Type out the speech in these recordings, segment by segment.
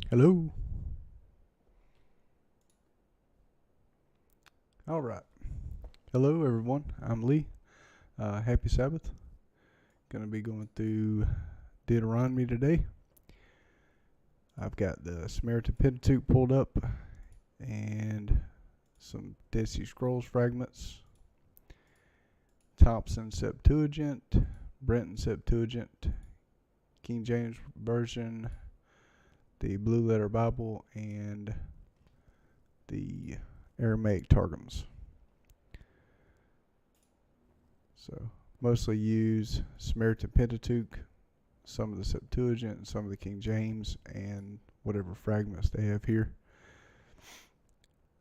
Hello. All right. Hello, everyone. I'm Lee. Happy Sabbath. Going to be going through Deuteronomy today. I've got the Samaritan Pentateuch pulled up and some Dead Sea Scrolls fragments, Thompson Septuagint, Brenton Septuagint, King James Version, the Blue Letter Bible, and the Aramaic Targums. So mostly use Samaritan Pentateuch, some of the Septuagint, and some of the King James, and whatever fragments they have here.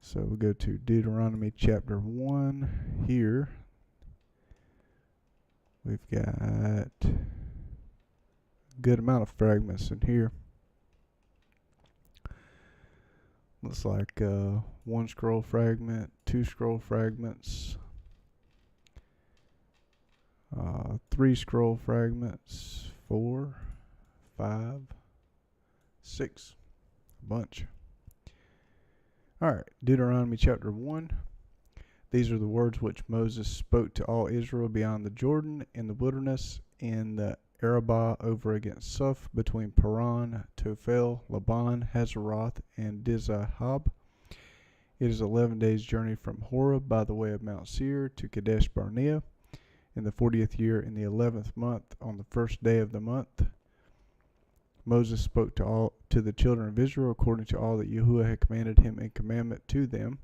So we'll go to Deuteronomy chapter 1 here. We've got a good amount of fragments in here. Looks like one scroll fragment, two scroll fragments, three scroll fragments, 4, 5, 6, a bunch. Alright, Deuteronomy chapter 1. These are the words which Moses spoke to all Israel beyond the Jordan in the wilderness in the Arabah over against Suph between Paran, Tophel, Laban, Hazeroth, and Dizahab. It is 11 days' journey from Horeb by the way of Mount Seir to Kadesh Barnea. In the 40th year, in the 11th month, on the first day of the month, Moses spoke to the children of Israel according to all that Yahuwah had commanded him in commandment to them.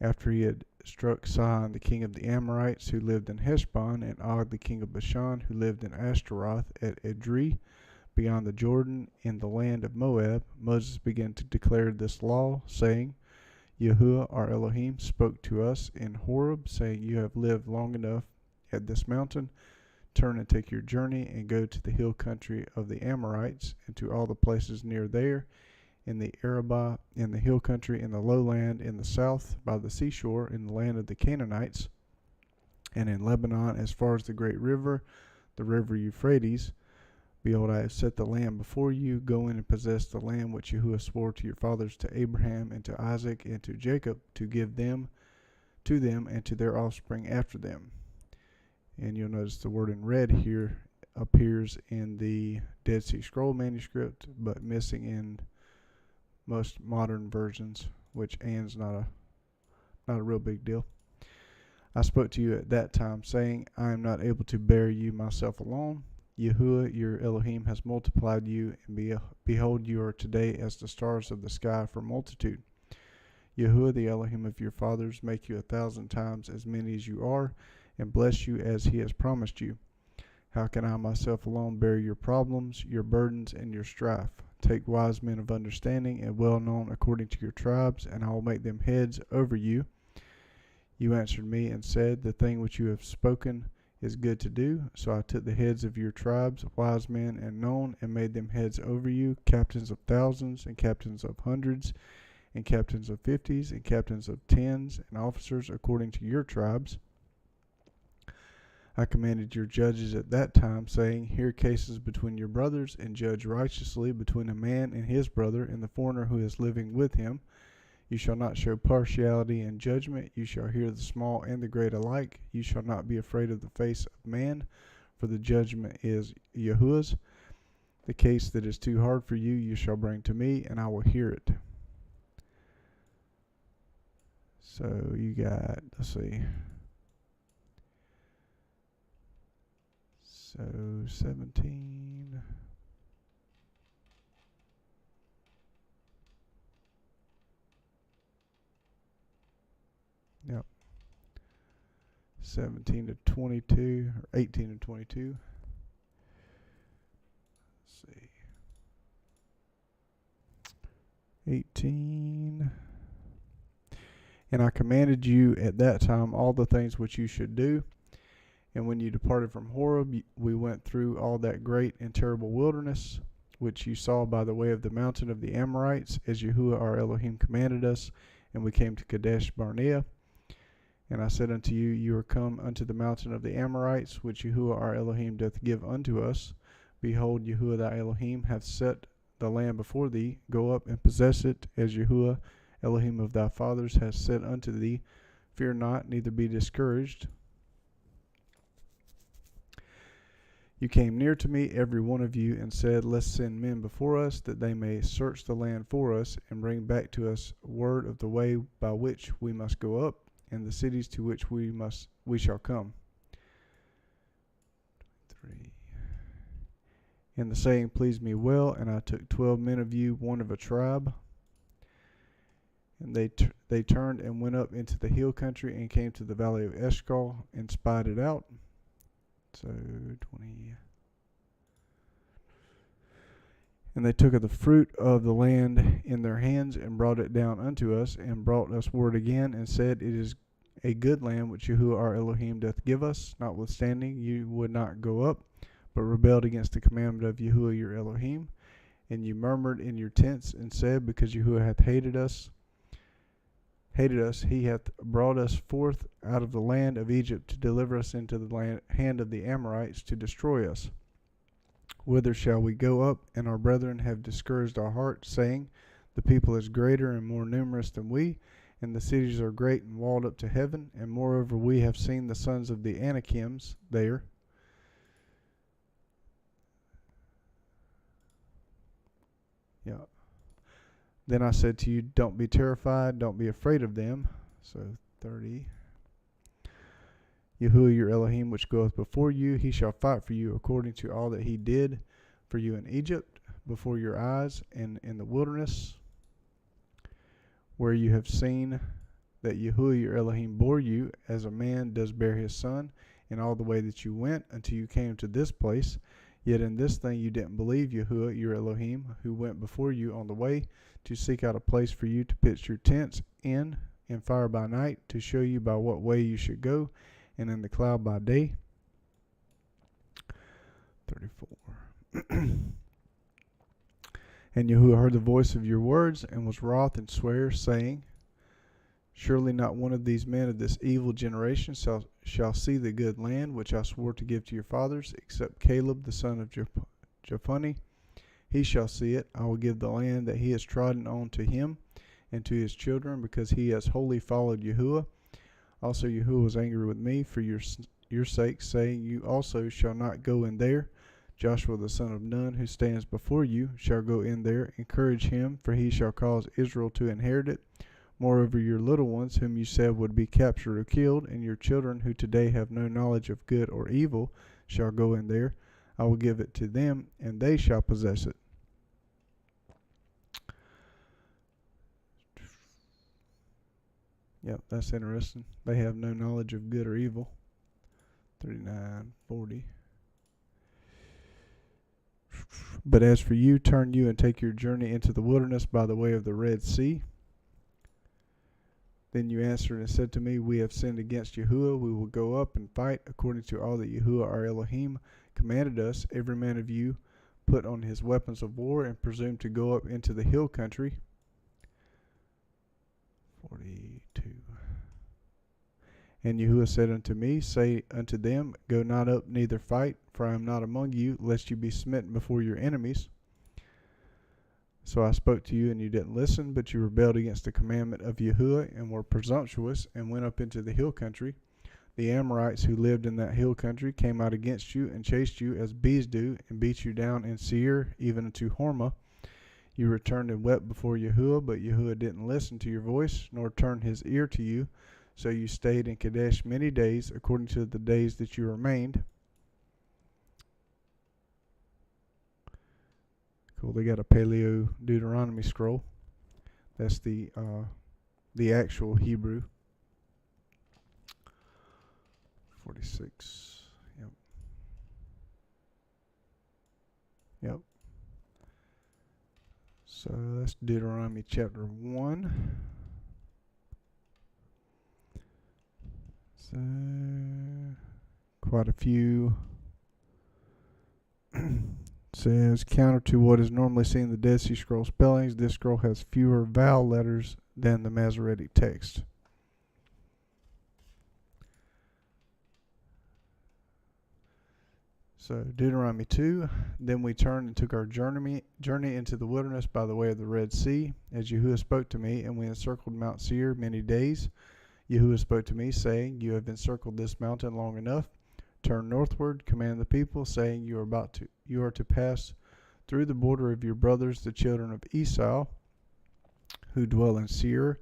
After he had struck Sihon the king of the Amorites, who lived in Heshbon, and Og the king of Bashan, who lived in Ashtaroth at Edrei, beyond the Jordan, in the land of Moab, Moses began to declare this law, saying, Yahuwah our Elohim spoke to us in Horeb, saying, You have lived long enough at this mountain. Turn and take your journey, and go to the hill country of the Amorites, and to all the places near there, in the Arabah, in the hill country, in the lowland, in the south, by the seashore, in the land of the Canaanites, and in Lebanon, as far as the great river, the river Euphrates. Behold, I have set the land before you. Go in and possess the land which Yahuwah swore to your fathers, to Abraham, and to Isaac, and to Jacob, to give them to them and to their offspring after them. And you'll notice the word in red here appears in the Dead Sea Scroll manuscript, but missing in most modern versions, which and's not a real big deal. I spoke to you at that time, saying, I am not able to bear you myself alone. Yahuwah your Elohim has multiplied you, and behold, you are today as the stars of the sky for multitude. Yahuwah the Elohim of your fathers make you 1,000 times as many as you are, and bless you as he has promised you. How can I myself alone bear your problems, your burdens, and your strife? Take wise men of understanding and well known according to your tribes, and I will make them heads over you. You answered me and said, The thing which you have spoken is good to do. So I took the heads of your tribes, wise men and known, and made them heads over you, captains of thousands, and captains of hundreds, and captains of 50s, and captains of 10s, and officers according to your tribes. I commanded your judges at that time, saying, Hear cases between your brothers, and judge righteously between a man and his brother, and the foreigner who is living with him. You shall not show partiality in judgment. You shall hear the small and the great alike. You shall not be afraid of the face of man, for the judgment is Yahuwah's. The case that is too hard for you, you shall bring to me, and I will hear it. So you got, let's see. So 17. Yep. 17 to 22, or 18 to 22. Let's see. 18. And I commanded you at that time all the things which you should do. And when you departed from Horeb, we went through all that great and terrible wilderness, which you saw by the way of the mountain of the Amorites, as Yahuwah our Elohim commanded us. And we came to Kadesh Barnea. And I said unto you, You are come unto the mountain of the Amorites, which Yahuwah our Elohim doth give unto us. Behold, Yahuwah thy Elohim hath set the land before thee. Go up and possess it, as Yahuwah, Elohim of thy fathers, has said unto thee. Fear not, neither be discouraged. You came near to me, every one of you, and said, Let's send men before us, that they may search the land for us, and bring back to us word of the way by which we must go up, and the cities to which we shall come. 3. And the saying pleased me well, and I took 12 men of you, one of a tribe. And they turned and went up into the hill country, and came to the valley of Eshcol, and spied it out. So 20. And they took of the fruit of the land in their hands, and brought it down unto us, and brought us word again, and said, It is a good land which Yahuwah our Elohim doth give us. Notwithstanding, you would not go up, but rebelled against the commandment of Yahuwah your Elohim. And you murmured in your tents, and said, Because Yahuwah hath hated us, he hath brought us forth out of the land of Egypt to deliver us into the hand of the Amorites to destroy us. Whither shall we go up? And our brethren have discouraged our heart, saying, The people is greater and more numerous than we, and the cities are great and walled up to heaven. And moreover, we have seen the sons of the Anakims there. Yeah. Then I said to you, Don't be terrified, don't be afraid of them. So 30. Yahuwah your Elohim, which goeth before you, he shall fight for you according to all that he did for you in Egypt, before your eyes, and in the wilderness, where you have seen that Yahuwah your Elohim bore you, as a man does bear his son, in all the way that you went, until you came to this place. Yet in this thing you didn't believe Yahuwah your Elohim, who went before you on the way, to seek out a place for you to pitch your tents in fire by night, to show you by what way you should go, and in the cloud by day. 34. And Yahuwah heard the voice of your words, and was wroth, and sware, saying, Surely not one of these men of this evil generation shall see the good land which I swore to give to your fathers, except Caleb the son of Jephunneh. He shall see it. I will give the land that he has trodden on to him and to his children, because he has wholly followed Yahuwah. Also Yahuwah was angry with me for your sake, saying, You also shall not go in there. Joshua the son of Nun, who stands before you, shall go in there. Encourage him, for he shall cause Israel to inherit it. Moreover, your little ones, whom you said would be captured or killed, and your children, who today have no knowledge of good or evil, shall go in there. I will give it to them, and they shall possess it. Yep, that's interesting. They have no knowledge of good or evil. 39, 40. But as for you, turn you and take your journey into the wilderness by the way of the Red Sea. Then you answered and said to me, We have sinned against Yahuwah. We will go up and fight according to all that Yahuwah our Elohim commanded us. Every man of you put on his weapons of war, and presume to go up into the hill country. 42. And Yahuwah said unto me, Say unto them, Go not up, neither fight, for I am not among you, lest you be smitten before your enemies. So I spoke to you, and you didn't listen, but you rebelled against the commandment of Yahuwah, and were presumptuous, and went up into the hill country. The Amorites who lived in that hill country came out against you, and chased you as bees do, and beat you down in Seir, even unto Hormah. You returned and wept before Yahuwah, but Yahuwah didn't listen to your voice, nor turn his ear to you. So you stayed in Kadesh many days, according to the days that you remained. Cool. They got a Paleo Deuteronomy scroll. That's the actual Hebrew. 46. Yep. Yep. So that's Deuteronomy chapter 1. So quite a few. Says, counter to what is normally seen in the Dead Sea Scroll spellings, this scroll has fewer vowel letters than the Masoretic text. So Deuteronomy 2, then we turned and took our journey into the wilderness by the way of the Red Sea, as Yahuwah spoke to me, and we encircled Mount Seir many days. Yahuwah spoke to me, saying, You have encircled this mountain long enough. Turn northward, command the people, saying, You are to pass through the border of your brothers, the children of Esau, who dwell in Seir,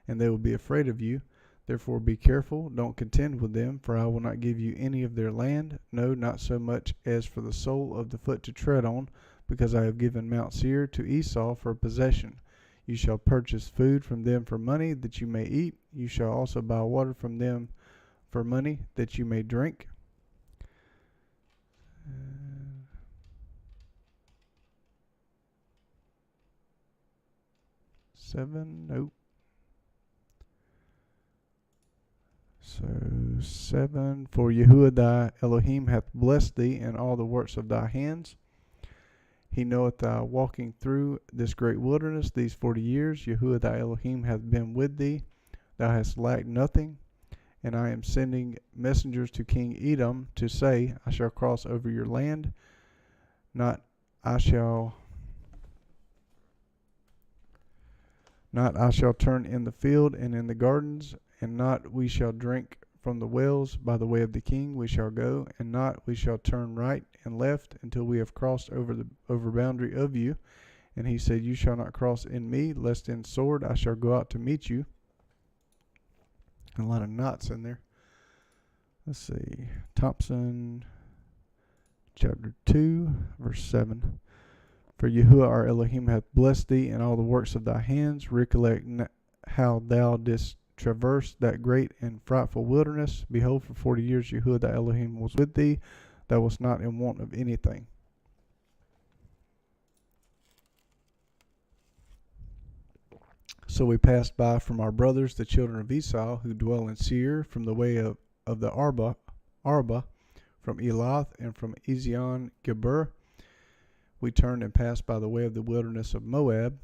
and they will be afraid of you. Therefore be careful, don't contend with them, for I will not give you any of their land, no, not so much as for the sole of the foot to tread on, because I have given Mount Seir to Esau for possession. You shall purchase food from them for money, that you may eat. You shall also buy water from them for money, that you may drink. 7, nope. So 7, for Yahuwah thy Elohim hath blessed thee in all the works of thy hands. He knoweth thy walking through this great wilderness these 40 years. Yahuwah thy Elohim hath been with thee. Thou hast lacked nothing. And I am sending messengers to King Edom to say, I shall cross over your land. Not I shall turn in the field and in the gardens, and not we shall drink from the wells by the way of the king we shall go, and not we shall turn right and left until we have crossed over the boundary of you. And he said, You shall not cross in me, lest in sword I shall go out to meet you. A lot of knots in there. Let's see. Thompson, chapter 2, verse 7. For Yahuwah our Elohim hath blessed thee in all the works of thy hands. Recollect how thou didst traverse that great and frightful wilderness. Behold, for 40 years Yahuwah thy Elohim was with thee. Thou wast not in want of anything. So we passed by from our brothers, the children of Esau, who dwell in Seir, from the way of the Arba, from Elath, and from Ezion Geber. We turned and passed by the way of the wilderness of Moab.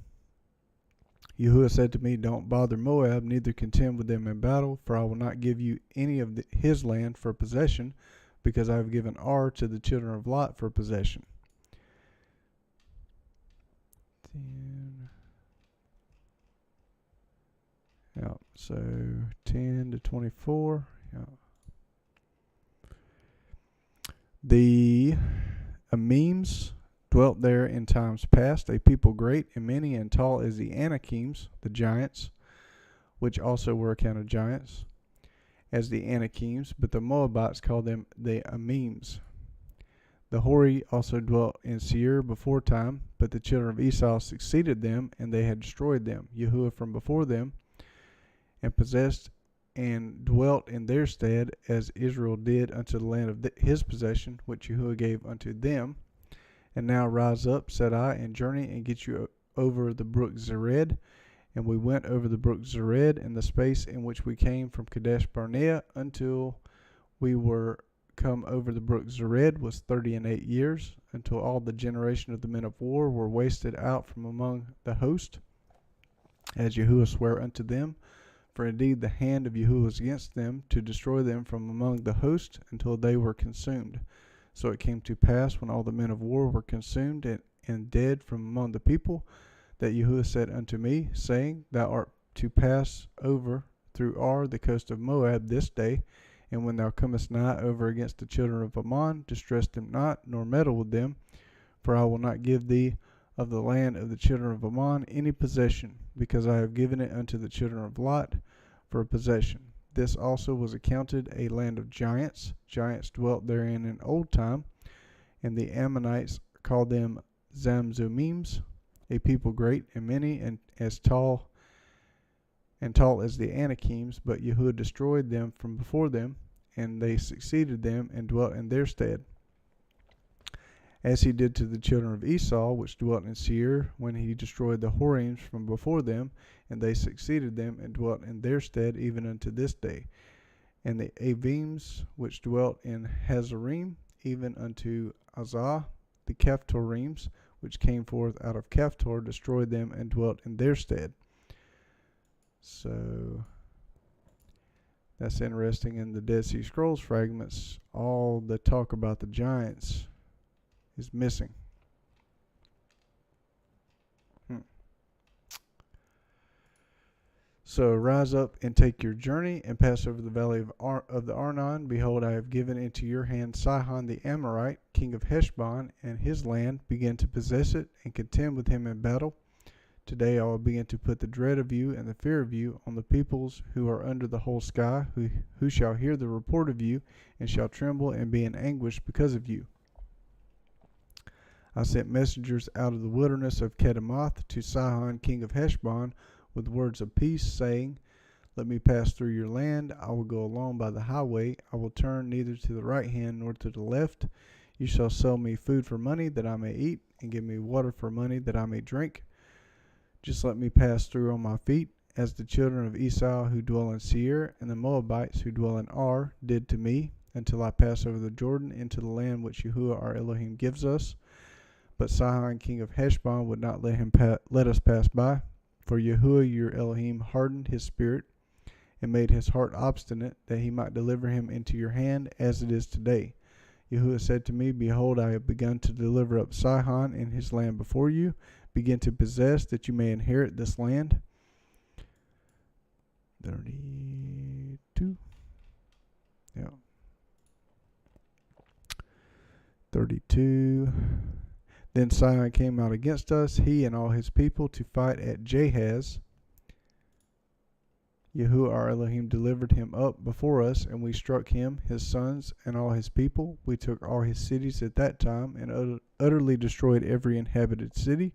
Yahuwah said to me, Don't bother Moab, neither contend with them in battle, for I will not give you any of his land for possession, because I have given Ar to the children of Lot for possession. 10. Yeah, so 10 to 24. Yeah. The Amims dwelt there in times past, a people great and many and tall as the Anakims, the giants, which also were accounted giants, as the Anakims, but the Moabites called them the Amims. The Hori also dwelt in Seir before time, but the children of Esau succeeded them, and they had destroyed them. Yahuwah from before them, and possessed and dwelt in their stead, as Israel did unto the land of his possession, which Yahuwah gave unto them. And now rise up, said I, and journey, and get you over the brook Zered. And we went over the brook Zered in the space in which we came from Kadesh Barnea until we were come over the brook Zered was 38 years, until all the generation of the men of war were wasted out from among the host, as Yahuwah sware unto them. For indeed the hand of Yahuwah was against them, to destroy them from among the host, until they were consumed. So it came to pass, when all the men of war were consumed and dead from among the people, that Yahuwah said unto me, saying, Thou art to pass over through Ar, the coast of Moab, this day, and when thou comest nigh over against the children of Ammon, distress them not, nor meddle with them, for I will not give thee of the land of the children of Ammon any possession, because I have given it unto the children of Lot for a possession. This also was accounted a land of giants. Giants dwelt therein in old time, and the Ammonites called them Zamzumims, a people great and many, and as tall as the Anakims. But Yahuwah destroyed them from before them, and they succeeded them and dwelt in their stead, as he did to the children of Esau, which dwelt in Seir, when he destroyed the Horims from before them, and they succeeded them and dwelt in their stead even unto this day. And the Avims, which dwelt in Hazarim, even unto Azah, the Caphtorims, which came forth out of Caphtor, destroyed them and dwelt in their stead. So That's interesting. In the Dead Sea Scrolls fragments, all the talk about the giants is missing. So rise up and take your journey and pass over the valley of the Arnon. Behold, I have given into your hand Sihon the Amorite, king of Heshbon, and his land. Begin to possess it and contend with him in battle. Today I will begin to put the dread of you and the fear of you on the peoples who are under the whole sky, who shall hear the report of you, and shall tremble and be in anguish because of you. I sent messengers out of the wilderness of Kedemoth to Sihon, king of Heshbon, with words of peace, saying, Let me pass through your land. I will go along by the highway. I will turn neither to the right hand nor to the left. You shall sell me food for money that I may eat, and give me water for money that I may drink. Just let me pass through on my feet, as the children of Esau who dwell in Seir, and the Moabites who dwell in Ar did to me, until I pass over the Jordan into the land which Yahuwah our Elohim gives us. But Sihon, king of Heshbon, would not let us pass by. For Yahuwah your Elohim hardened his spirit, and made his heart obstinate, that he might deliver him into your hand, as it is today. Yahuwah said to me, Behold, I have begun to deliver up Sihon and his land before you. Begin to possess, that you may inherit this land. 32. Yeah. 32. Then Sihon came out against us, he and all his people, to fight at Jahaz. Yahuwah our Elohim delivered him up before us, and we struck him, his sons, and all his people. We took all his cities at that time, and utterly destroyed every inhabited city.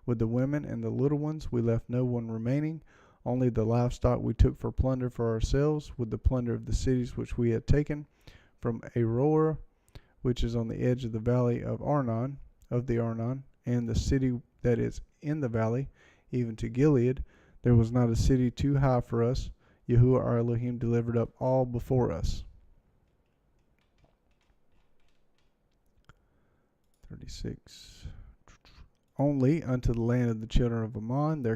With the women and the little ones, we left no one remaining. Only the livestock we took for plunder for ourselves, with the plunder of the cities which we had taken from Aroer, which is on the edge of the valley of the Arnon, and the city that is in the valley, even to Gilead. There was not a city too high for us. Yahuwah our Elohim delivered up all before us. 36. Only unto the land of the children of Ammon thou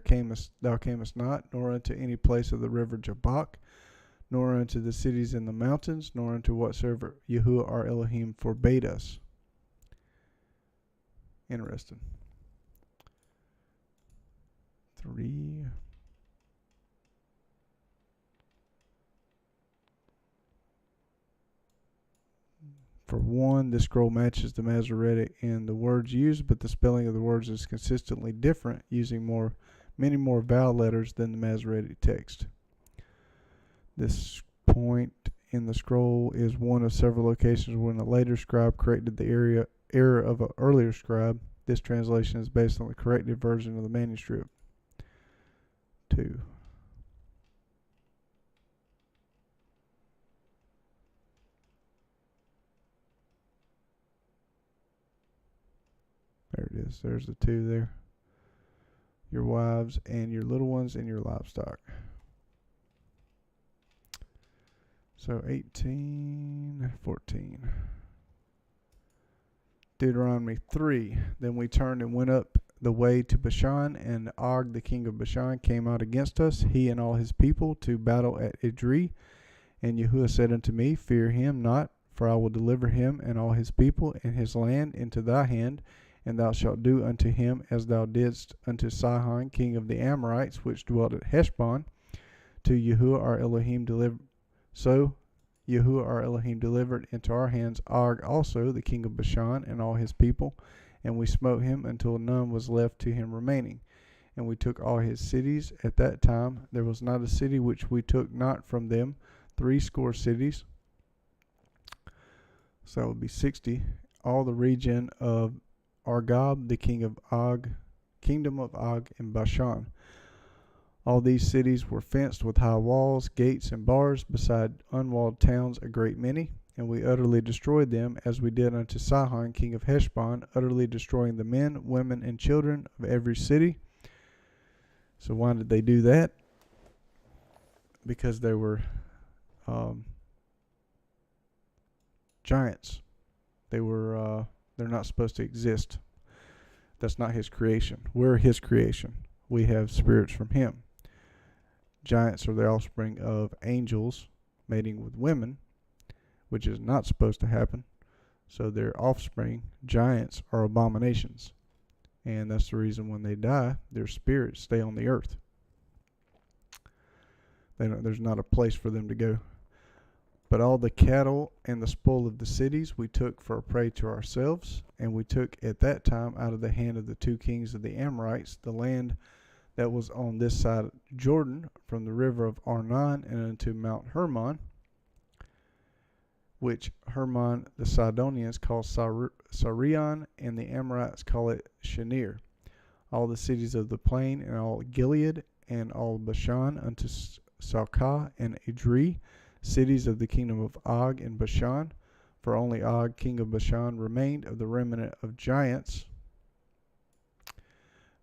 camest not, nor unto any place of the river Jabbok, nor unto the cities in the mountains, nor unto whatsoever Yahuwah our Elohim forbade us. Interesting. 3. For one, this scroll matches the Masoretic in the words used, but the spelling of the words is consistently different, using many more vowel letters than the Masoretic text. This point in the scroll is one of several locations when a later scribe corrected the error of an earlier scribe. This translation is based on the corrected version of the manuscript. 2. There it is. There's the 2 there. Your wives and your little ones and your livestock. So 18, 14. Deuteronomy 3. Then we turned and went up the way to Bashan, and Og, the king of Bashan, came out against us, he and all his people, to battle at Edrei. And Yahuwah said unto me, Fear him not, for I will deliver him and all his people and his land into thy hand, and thou shalt do unto him as thou didst unto Sihon, king of the Amorites, which dwelt at Heshbon. To Yahuwah our Elohim delivered. So Yahuwah our Elohim delivered into our hands Og also, the king of Bashan, and all his people, and we smote him until none was left to him remaining. And we took all his cities. At that time there was not a city which we took not from them, 60 cities. So that would be 60. All the region of Argob, the kingdom of Og in Bashan. All these cities were fenced with high walls, gates, and bars, beside unwalled towns a great many. And we utterly destroyed them, as we did unto Sihon, king of Heshbon, utterly destroying the men, women, and children of every city. So why did they do that? Because they were giants. They're not supposed to exist. That's not his creation. We're his creation. We have spirits from him. Giants are the offspring of angels, mating with women, which is not supposed to happen. So their offspring, giants, are abominations. And that's the reason when they die, their spirits stay on the earth. There's not a place for them to go. But all the cattle and the spoil of the cities we took for a prey to ourselves, and we took at that time out of the hand of the 2 kings of the Amorites the land that was on this side of Jordan, from the river of Arnon and unto Mount Hermon, which Hermon the Sidonians call Sarion, and the Amorites call it Shinir. All the cities of the plain, and all Gilead, and all Bashan unto Salcah and Edrei, cities of the kingdom of Og in Bashan. For only Og, king of Bashan, remained of the remnant of giants.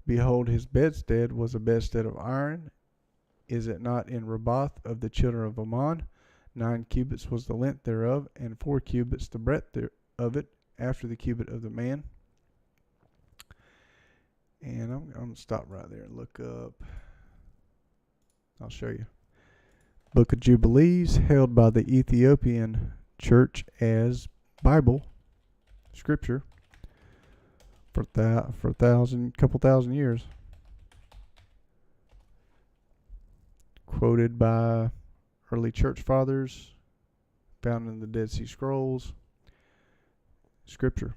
Behold, his bedstead was a bedstead of iron. Is it not in Rabath of the children of Ammon? 9 cubits was the length thereof, and 4 cubits the breadth of it, after the cubit of the man. And I'm going to stop right there and look up. I'll show you. Book of Jubilees, held by the Ethiopian church as Bible, scripture, for couple thousand years. Quoted by early church fathers, found in the Dead Sea Scrolls. Scripture.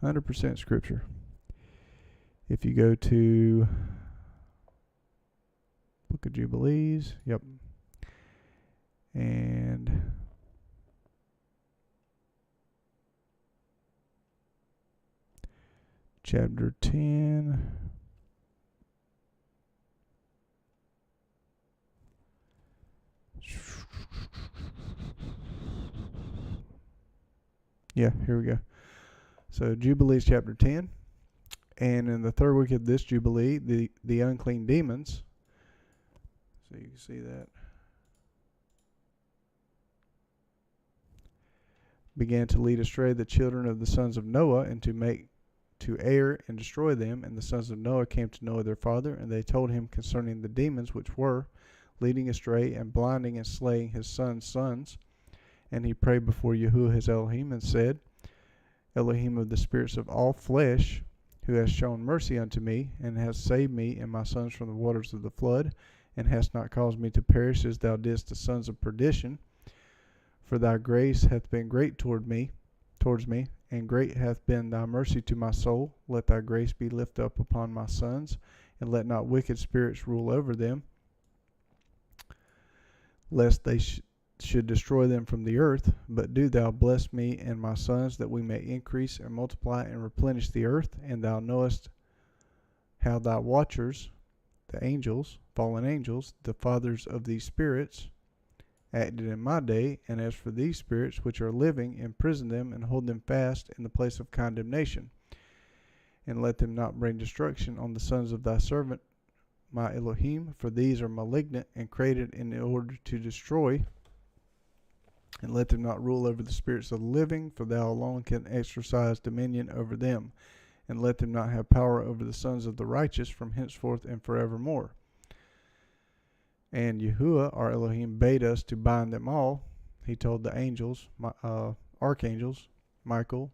100% scripture. If you go to Book of Jubilees, yep. And chapter 10. Yeah, here we go. So Jubilees chapter 10. And in the 3rd week of this Jubilee, the unclean demons, so you can see that, began to lead astray the children of the sons of Noah, and to err and destroy them. And the sons of Noah came to Noah their father, and they told him concerning the demons which were leading astray and blinding and slaying his sons' sons. And he prayed before Yahuwah his Elohim, and said, Elohim of the spirits of all flesh, who hast shown mercy unto me, and hast saved me and my sons from the waters of the flood, and hast not caused me to perish as thou didst the sons of perdition. For thy grace hath been great towards me, and great hath been thy mercy to my soul. Let thy grace be lifted up upon my sons, and let not wicked spirits rule over them, lest they should destroy them from the earth. But do thou bless me and my sons, that we may increase and multiply and replenish the earth. And thou knowest how thy watchers, the angels, fallen angels, the fathers of these spirits, acted in my day. And as for these spirits which are living, imprison them and hold them fast in the place of condemnation, and let them not bring destruction on the sons of thy servant my Elohim, for these are malignant and created in order to destroy. And let them not rule over the spirits of the living, for thou alone can exercise dominion over them. And let them not have power over the sons of the righteous from henceforth and forevermore. And Yahuwah our Elohim bade us to bind them all. He told the angels, archangels, Michael,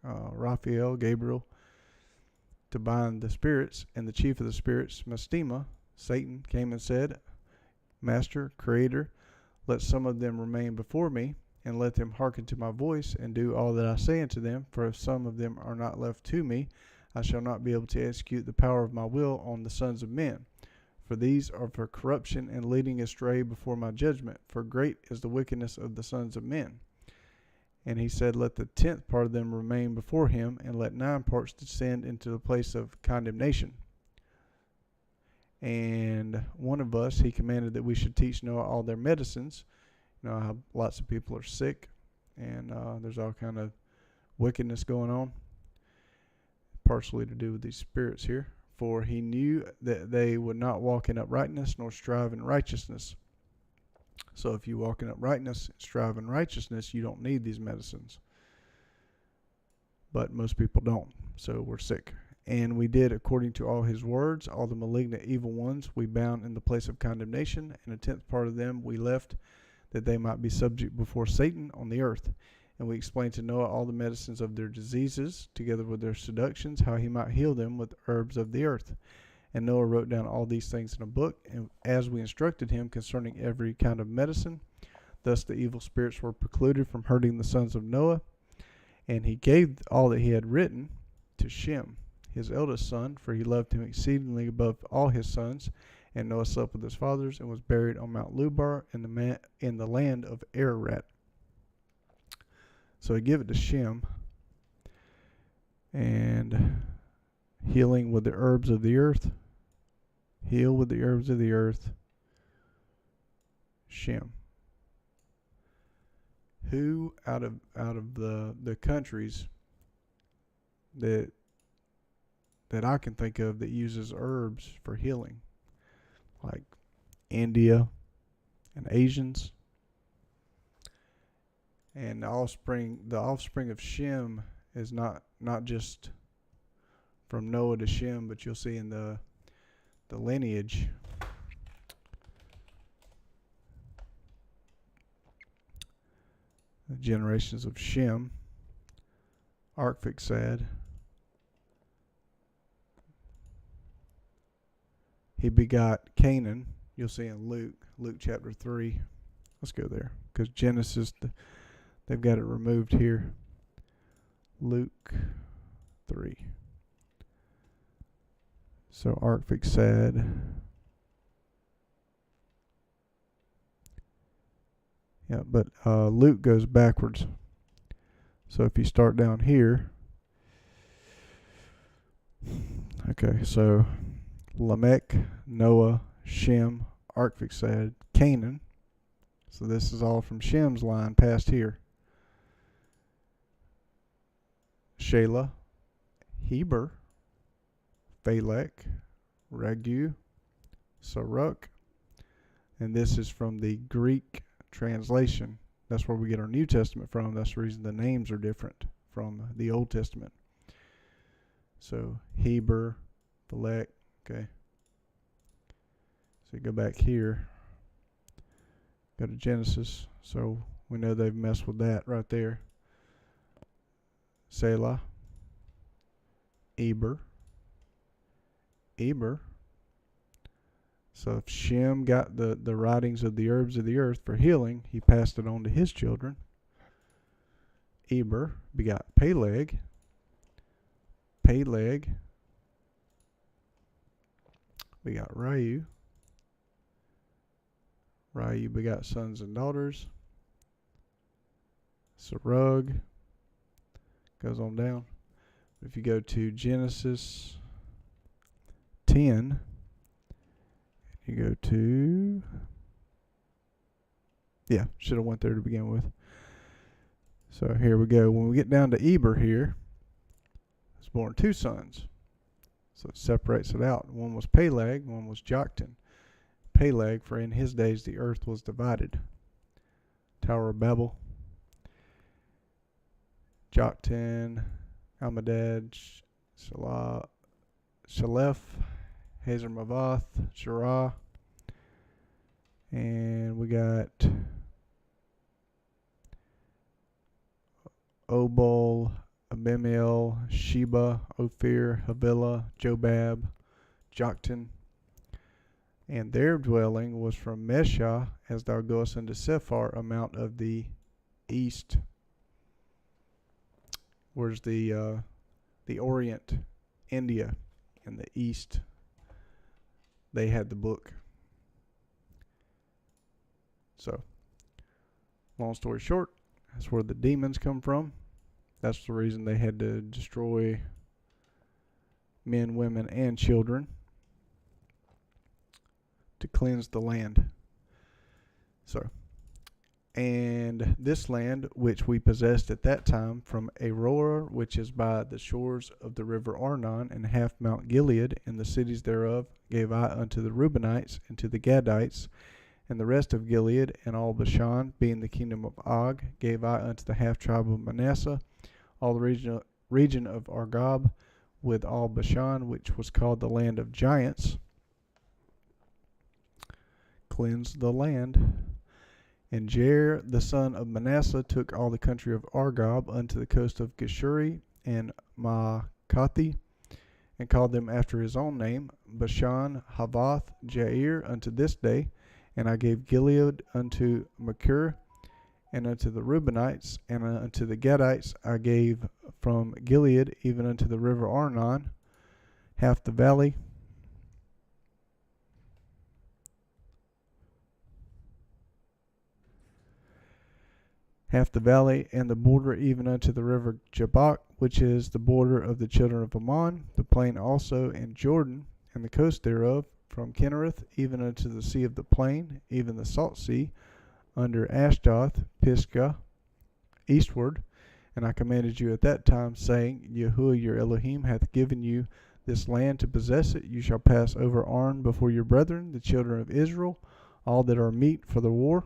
Raphael, Gabriel, to bind the spirits. And the chief of the spirits, Mastema, Satan, came and said, Master, Creator, let some of them remain before me, and let them hearken to my voice, and do all that I say unto them. For if some of them are not left to me, I shall not be able to execute the power of my will on the sons of men. For these are for corruption and leading astray before my judgment. For great is the wickedness of the sons of men. And he said, let the 10th part of them remain before him, and let 9 parts descend into the place of condemnation. And one of us, he commanded that we should teach Noah all their medicines. You know how lots of people are sick, and there's all kind of wickedness going on, partially to do with these spirits here. For he knew that they would not walk in uprightness, nor strive in righteousness. So if you walk in uprightness, strive in righteousness, you don't need these medicines. But most people don't, so we're sick. And we did according to all his words. All the malignant evil ones we bound in the place of condemnation, and a tenth part of them we left, that they might be subject before Satan on the earth. And we explained to Noah all the medicines of their diseases, together with their seductions, how he might heal them with herbs of the earth. And Noah wrote down all these things in a book, and as we instructed him concerning every kind of medicine. Thus the evil spirits were precluded from hurting the sons of Noah. And he gave all that he had written to Shem, his eldest son, for he loved him exceedingly above all his sons. And Noah slept with his fathers, and was buried on Mount Lubar in the land of Ararat. So he gave it to Shem, and healing with the herbs of the earth. Heal with the herbs of the earth. Shem. Who out of the countries that I can think of that uses herbs for healing, like India and Asians, and the offspring of Shem is not just from Noah to Shem, but you'll see in the lineage the generations of Shem. Arphaxad, he begot Canaan. You'll see in Luke chapter 3. Let's go there, because Genesis, they've got it removed here. Luke 3. So Arphaxad. Yeah, but Luke goes backwards. So if you start down here, okay, so Lamech, Noah, Shem, Arphaxad, Canaan. So this is all from Shem's line past here. Shelah, Heber, Phalec, Ragu, Saruk. And this is from the Greek translation. That's where we get our New Testament from. That's the reason the names are different from the Old Testament. So Heber, Phalec, okay. So you go back here, go to Genesis. So we know they've messed with that right there. Selah, Eber. So if Shem got the writings of the herbs of the earth for healing, he passed it on to his children. Eber begot Peleg. Peleg begot Reu. Reu begot sons and daughters. Serug goes on down. If you go to Genesis 10, you go to, should have went there to begin with. So here we go. When we get down to Eber here, he was born 2 sons. So it separates it out. One was Peleg, one was Joktan. Peleg, for in his days the earth was divided. Tower of Babel. Joktan, Almadad, Shalef, Hazarmavath, Shirah, and we got Obal, Abimael, Sheba, Ophir, Havilah, Jobab, Joktan. And their dwelling was from Meshah, as thou goest unto Sephar, a mount of the east. Where's the Orient, India, in the east? They had the book. So, long story short, that's where the demons come from. That's the reason they had to destroy men, women, and children to cleanse the land. So, and this land which we possessed at that time from Aroer, which is by the shores of the river Arnon, and half Mount Gilead, and the cities thereof, gave I unto the Reubenites and to the Gadites, and the rest of Gilead and all Bashan, being the kingdom of Og, gave I unto the half tribe of Manasseh. All the region of Argob, with all Bashan, which was called the land of giants, cleansed the land. And Jair the son of Manasseh took all the country of Argob unto the coast of Geshuri and Maacathi, and called them after his own name, Bashan, Havoth, Jair, unto this day. And I gave Gilead unto Machir, and unto the Reubenites, and unto the Gadites I gave from Gilead, even unto the river Arnon, half the valley, and the border even unto the river Jabbok, which is the border of the children of Ammon, the plain also, and Jordan, and the coast thereof, from Kinnereth even unto the sea of the plain, even the salt sea, under Ashdoth, Pisgah, eastward. And I commanded you at that time, saying, Yahuwah your Elohim hath given you this land to possess it. You shall pass over Arn before your brethren, the children of Israel, all that are meet for the war.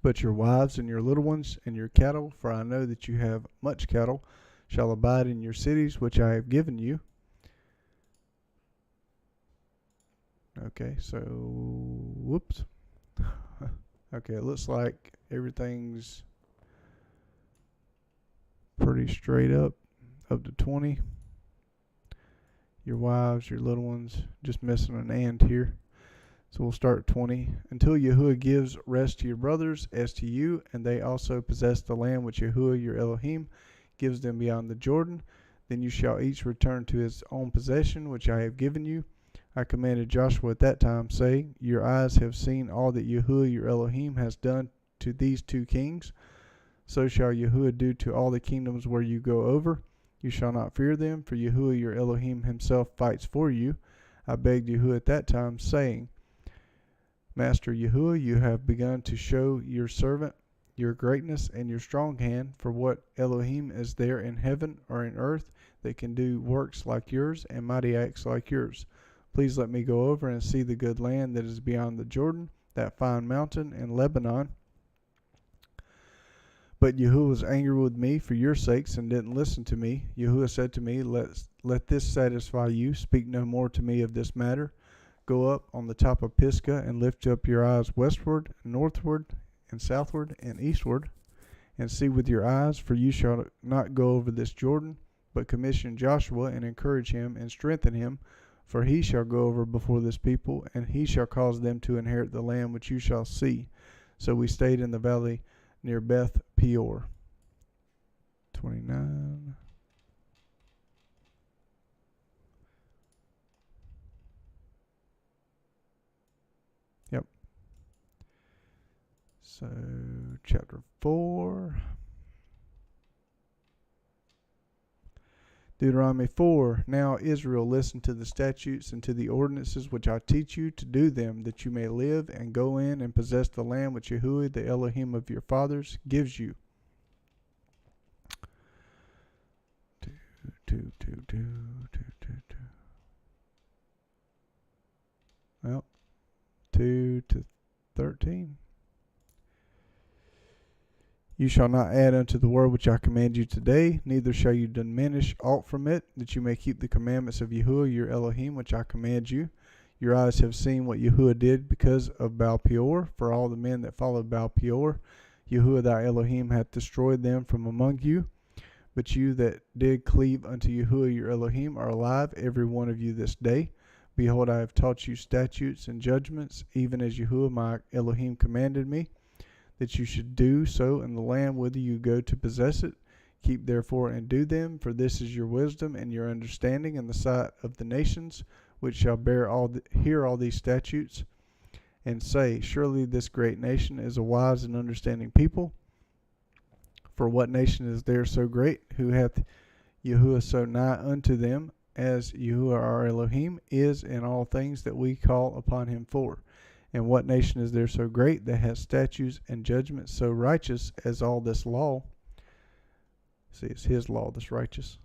But your wives and your little ones and your cattle, for I know that you have much cattle, shall abide in your cities which I have given you. Okay, so, whoops. Okay, it looks like everything's pretty straight up to 20. Your wives, your little ones, just missing an and here. So we'll start at 20. Until Yahuwah gives rest to your brothers as to you, and they also possess the land which Yahuwah your Elohim gives them beyond the Jordan, then you shall each return to his own possession which I have given you. I commanded Joshua at that time, saying, Your eyes have seen all that Yahuwah your Elohim has done to these two kings. So shall Yahuwah do to all the kingdoms where you go over. You shall not fear them, for Yahuwah your Elohim himself fights for you. I begged Yahuwah at that time, saying, Master Yahuwah, you have begun to show your servant your greatness and your strong hand, for what Elohim is there in heaven or in earth that can do works like yours and mighty acts like yours? Please let me go over and see the good land that is beyond the Jordan, that fine mountain in Lebanon. But Yahuwah was angry with me for your sakes and didn't listen to me. Yahuwah said to me, Let this satisfy you. Speak no more to me of this matter. Go up on the top of Pisgah and lift up your eyes westward, northward, and southward, and eastward, and see with your eyes, for you shall not go over this Jordan, but commission Joshua and encourage him and strengthen him, for he shall go over before this people, and he shall cause them to inherit the land which you shall see. So we stayed in the valley near Beth Peor. 29. Yep. So, chapter 4. Deuteronomy 4. Now, Israel, listen to the statutes and to the ordinances which I teach you to do them, that you may live and go in and possess the land which Yahuwah, the Elohim of your fathers, gives you. Well, 2 to 13. You shall not add unto the word which I command you today, neither shall you diminish aught from it, that you may keep the commandments of Yahuwah your Elohim which I command you. Your eyes have seen what Yahuwah did because of Baal Peor. For all the men that followed Baal Peor, Yahuwah thy Elohim hath destroyed them from among you. But you that did cleave unto Yahuwah your Elohim are alive, every one of you this day. Behold, I have taught you statutes and judgments, even as Yahuwah my Elohim commanded me, that you should do so in the land whither you go to possess it. Keep therefore and do them, for this is your wisdom and your understanding in the sight of the nations, which shall hear all these statutes, and say, Surely this great nation is a wise and understanding people. For what nation is there so great, who hath Yahuwah so nigh unto them, as Yahuwah our Elohim is in all things that we call upon him for? And what nation is there so great that has statutes and judgments so righteous as all this law? See, it's his law that's righteous,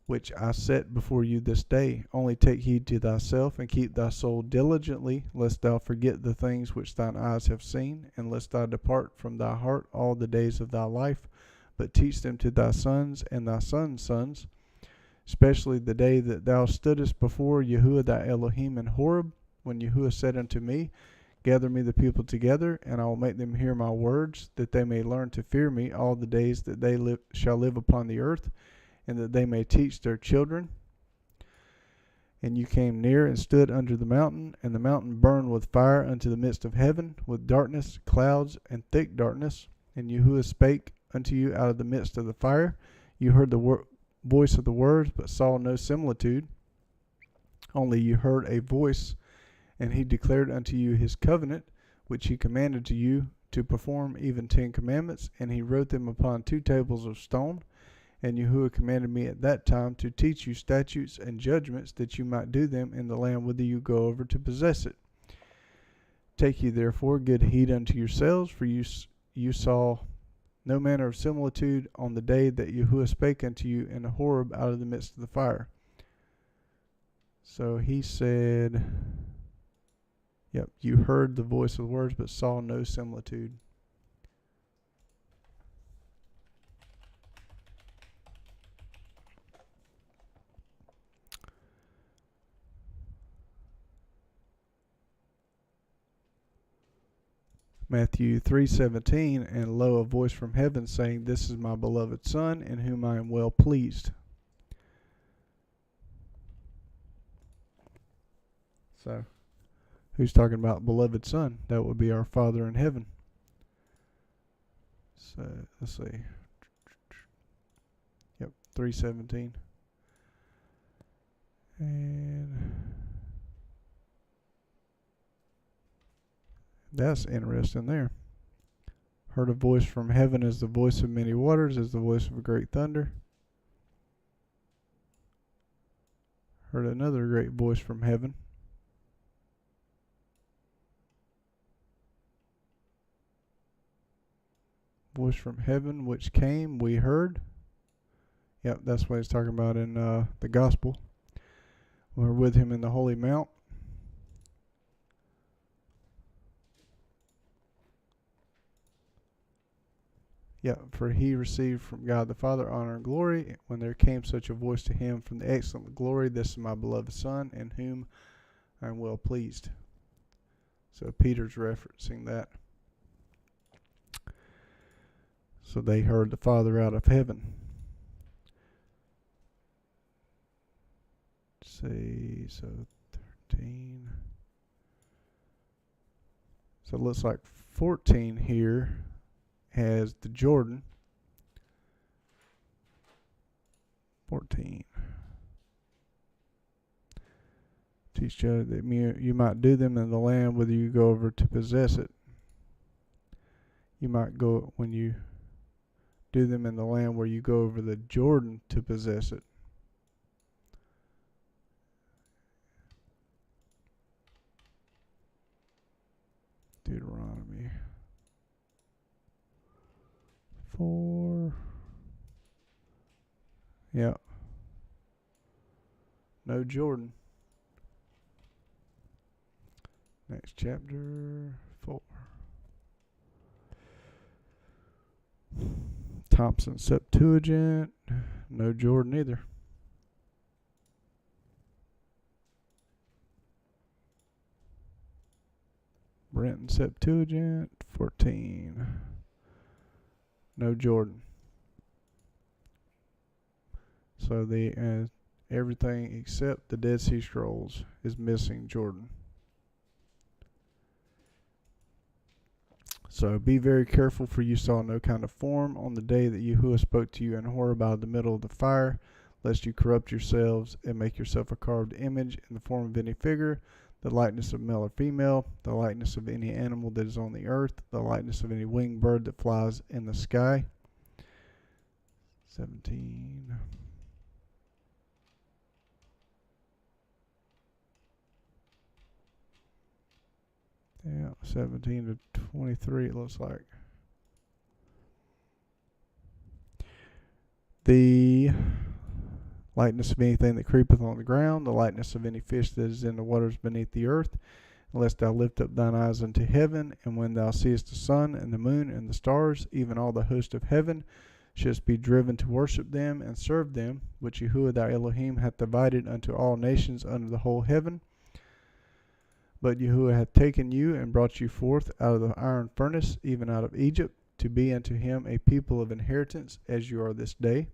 which I set before you this day. Only take heed to thyself, and keep thy soul diligently, lest thou forget the things which thine eyes have seen, and lest thou depart from thy heart all the days of thy life, but teach them to thy sons and thy sons' sons, especially the day that thou stoodest before Yahuwah thy Elohim in Horeb, when Yahuwah said unto me, Gather me the people together, and I will make them hear my words, that they may learn to fear me all the days that they shall live upon the earth, and that they may teach their children. And you came near and stood under the mountain, and the mountain burned with fire unto the midst of heaven, with darkness, clouds, and thick darkness. And Yahuwah spake unto you out of the midst of the fire. You heard the voice of the words, but saw no similitude. Only you heard a voice, and he declared unto you his covenant, which he commanded to you to perform, even 10 commandments, and he wrote them upon 2 tables of stone. And Yahuwah commanded me at that time to teach you statutes and judgments, that you might do them in the land whither you go over to possess it. Take ye therefore good heed unto yourselves, for you saw no manner of similitude on the day that Yahuwah spake unto you in Horeb out of the midst of the fire. So he said, yep, you heard the voice of the words, but saw no similitude. Matthew 3:17, and lo, a voice from heaven saying, This is my beloved Son, in whom I am well pleased. So, who's talking about beloved Son? That would be our Father in heaven. So, let's see. Yep, 3:17. And that's interesting there. Heard a voice from heaven as the voice of many waters, as the voice of a great thunder. Heard another great voice from heaven. Voice from heaven which came, we heard. Yep, that's what he's talking about in the gospel. We're with him in the holy mount. Yeah, for he received from God the Father honor and glory, when there came such a voice to him from the excellent glory, This is my beloved Son, in whom I am well pleased. So Peter's referencing that. So they heard the Father out of heaven. Let's see, so 13. So it looks like 14 here has the Jordan. 14. Teach you that you might do them in the land whither you go over to possess it. You might go when you do them in the land where you go over the Jordan to possess it. Deuteronomy 4. Yeah. No Jordan. Next chapter 4. Thompson Septuagint. No Jordan either. Brenton Septuagint 14. No Jordan. So the everything except the Dead Sea Scrolls is missing Jordan. So be very careful, for you saw no kind of form on the day that Yahuwah spoke to you in Horeb out of the middle of the fire, lest you corrupt yourselves and make yourself a carved image in the form of any figure, the likeness of male or female, the likeness of any animal that is on the earth, the likeness of any winged bird that flies in the sky. 17. Yeah, 17 to 23 it looks like. The likeness of anything that creepeth on the ground, the likeness of any fish that is in the waters beneath the earth, unless thou lift up thine eyes unto heaven, and when thou seest the sun and the moon and the stars, even all the host of heaven, shouldst be driven to worship them and serve them, which Yahuwah thy Elohim hath divided unto all nations under the whole heaven. But Yahuwah hath taken you and brought you forth out of the iron furnace, even out of Egypt, to be unto him a people of inheritance, as you are this day.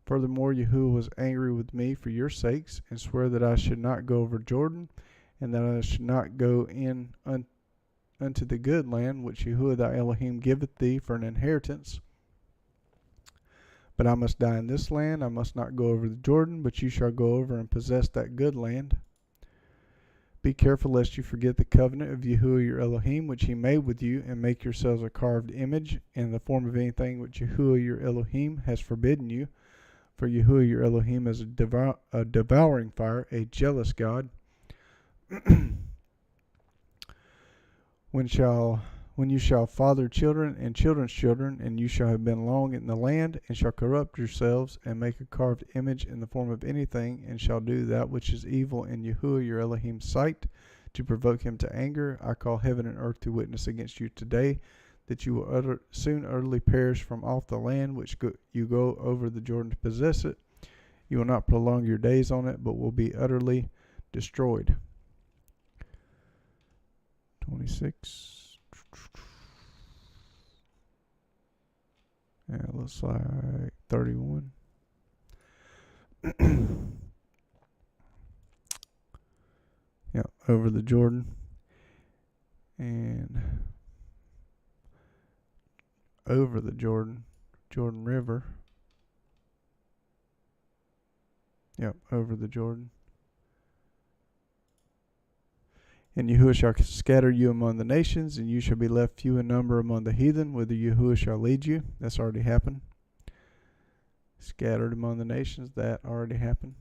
Furthermore, Yahuwah was angry with me for your sakes, and sware that I should not go over Jordan, and that I should not go in unto the good land which Yahuwah thy Elohim giveth thee for an inheritance. But I must die in this land, I must not go over the Jordan, but you shall go over and possess that good land. Be careful lest you forget the covenant of Yahuwah your Elohim, which he made with you, and make yourselves a carved image in the form of anything which Yahuwah your Elohim has forbidden you. For Yahuwah your Elohim is a devouring fire, a jealous God. When you shall father children and children's children, and you shall have been long in the land, and shall corrupt yourselves, and make a carved image in the form of anything, and shall do that which is evil in Yahuwah your Elohim's sight, to provoke him to anger, I call heaven and earth to witness against you today, that you will soon utterly perish from off the land which you go over the Jordan to possess it. You will not prolong your days on it, but will be utterly destroyed. 26. Yeah, it looks like 31. Yeah, over the Jordan. And over the Jordan River. Yep, over the Jordan. And Yahuwah shall scatter you among the nations, and you shall be left few in number among the heathen, whither Yahuwah shall lead you. That's already happened. Scattered among the nations, that already happened.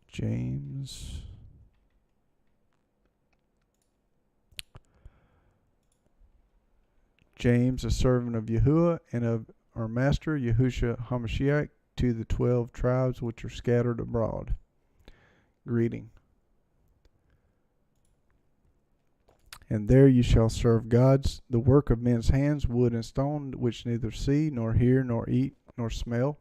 James. James, a servant of Yahuwah and of our master Yahushua HaMashiach, to the 12 tribes which are scattered abroad. Greeting. And there you shall serve gods, the work of men's hands, wood and stone, which neither see, nor hear, nor eat, nor smell.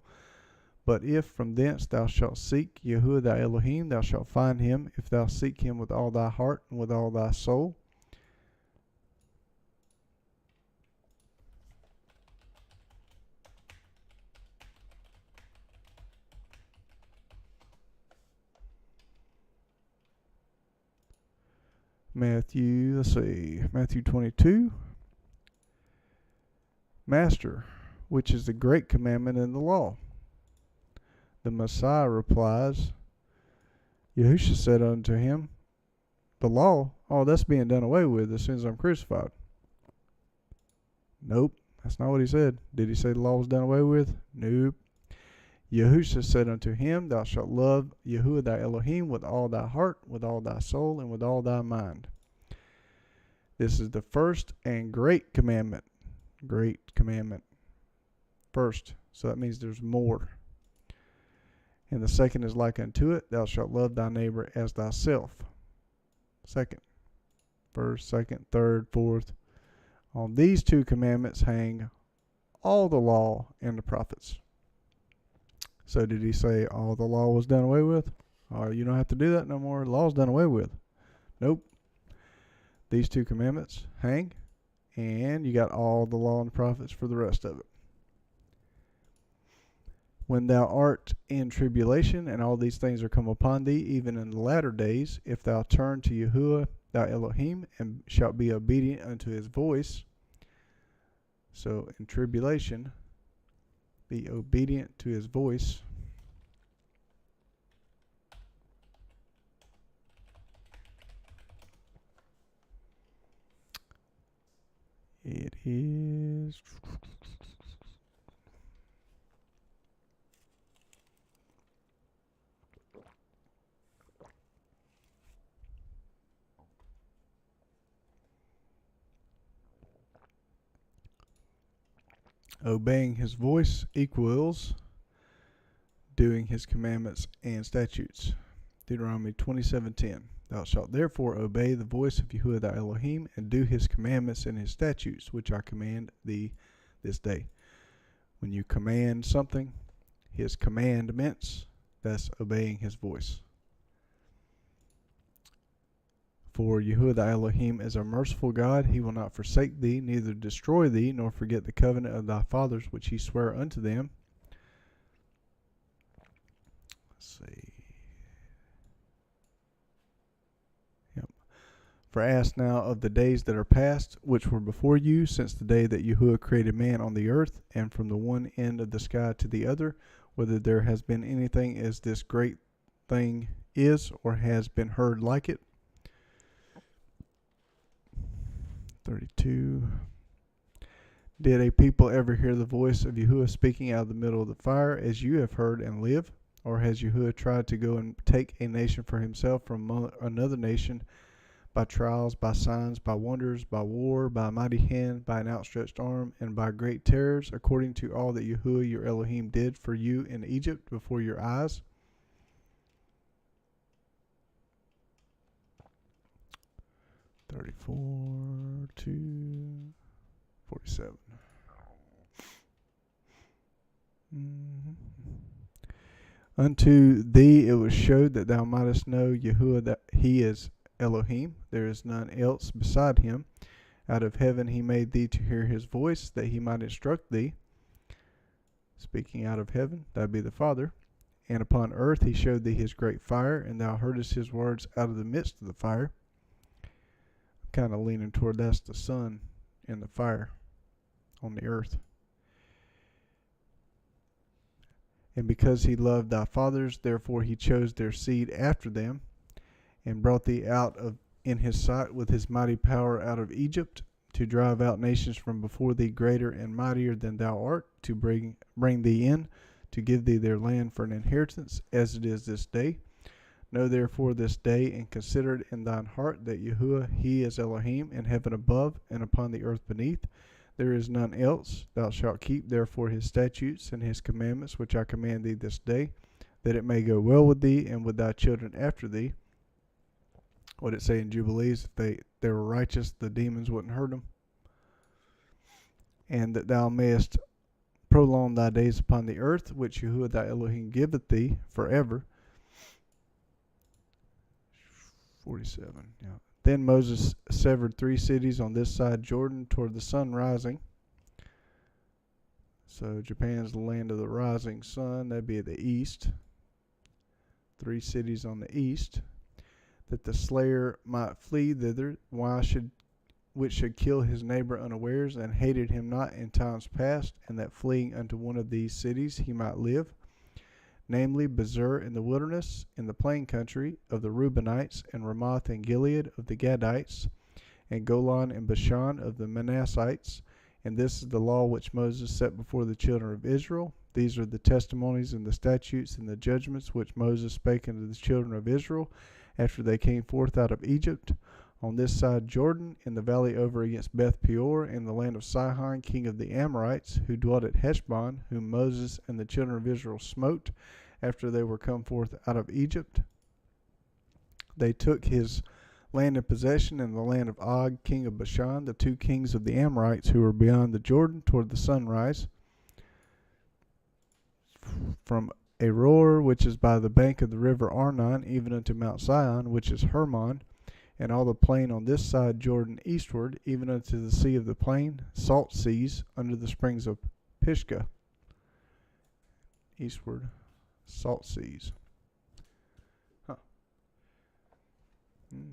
But if from thence thou shalt seek Yahuwah thy Elohim, thou shalt find him, if thou seek him with all thy heart and with all thy soul. Matthew 22. Master, which is the great commandment in the law? The Messiah replies, Yahushua said unto him, the law, that's being done away with as soon as I'm crucified. Nope, that's not what he said. Did he say the law was done away with? Nope. Yahushua said unto him, thou shalt love Yahuwah thy Elohim with all thy heart, with all thy soul, and with all thy mind. This is the first and great commandment. Great commandment. First. So that means there's more. And the second is like unto it, thou shalt love thy neighbor as thyself. Second. First, second, third, fourth. On these two commandments hang all the law and the prophets. So did he say all the law was done away with? Or you don't have to do that no more. The law's done away with. Nope. These two commandments hang, and you got all the law and the prophets for the rest of it. When thou art in tribulation, and all these things are come upon thee, even in the latter days, if thou turn to Yahuwah thy Elohim, and shalt be obedient unto his voice. So in tribulation, be obedient to his voice. It is obeying his voice equals doing his commandments and statutes. Deuteronomy 27:10. Thou shalt therefore obey the voice of Yahuwah thy Elohim, and do his commandments and his statutes, which I command thee this day. When you command something, his commandments, that's obeying his voice. For Yahuwah thy Elohim is a merciful God. He will not forsake thee, neither destroy thee, nor forget the covenant of thy fathers, which he sware unto them. Let's see. Yep. For ask now of the days that are past, which were before you, since the day that Yahuwah created man on the earth, and from the one end of the sky to the other, whether there has been anything as this great thing is, or has been heard like it. 32. Did a people ever hear the voice of Yahuwah speaking out of the middle of the fire, as you have heard, and live? Or has Yahuwah tried to go and take a nation for himself from another nation by trials, by signs, by wonders, by war, by a mighty hand, by an outstretched arm, and by great terrors, according to all that Yahuwah your Elohim did for you in Egypt before your eyes? (34 to 47). Unto thee it was showed that thou mightest know Yahuwah, that he is Elohim, there is none else beside him. Out of heaven he made thee to hear his voice, that he might instruct thee. Speaking out of heaven, that be the Father. And upon earth he showed thee his great fire, and thou heardest his words out of the midst of the fire. I'm kind of leaning toward that's the sun and the fire on the earth. And because he loved thy fathers, therefore he chose their seed after them, and brought thee out of in his sight with his mighty power out of Egypt, to drive out nations from before thee greater and mightier than thou art, to bring thee in, to give thee their land for an inheritance, as it is this day. Know therefore this day, and consider it in thine heart, that Yahuwah he is Elohim, in heaven above, and upon the earth beneath. There is none else. Thou shalt keep therefore his statutes and his commandments, which I command thee this day, that it may go well with thee and with thy children after thee. What it say in Jubilees? If they were righteous, the demons wouldn't hurt them. And that thou mayest prolong thy days upon the earth, which Yahuwah thy Elohim giveth thee forever. 47. Yeah. Then Moses severed 3 cities on this side Jordan toward the sun rising. So Japan's the land of the rising sun. That'd be the east. 3 cities on the east, that the slayer might flee thither, which should kill his neighbor unawares, and hated him not in times past, and that fleeing unto one of these cities he might live, namely Bezer in the wilderness, in the plain country of the Reubenites, and Ramoth and Gilead of the Gadites, and Golan and Bashan of the Manassites. And this is the law which Moses set before the children of Israel. These are the testimonies and the statutes and the judgments which Moses spake unto the children of Israel after they came forth out of Egypt, on this side Jordan, in the valley over against Beth Peor, in the land of Sihon, king of the Amorites, who dwelt at Heshbon, whom Moses and the children of Israel smote after they were come forth out of Egypt. They took his land in possession in the land of Og, king of Bashan, the 2 kings of the Amorites, who were beyond the Jordan toward the sunrise, from Aror, which is by the bank of the river Arnon, even unto Mount Zion, which is Hermon, and all the plain on this side Jordan eastward, even unto the sea of the plain, salt seas, under the springs of Pisgah. Eastward, salt seas.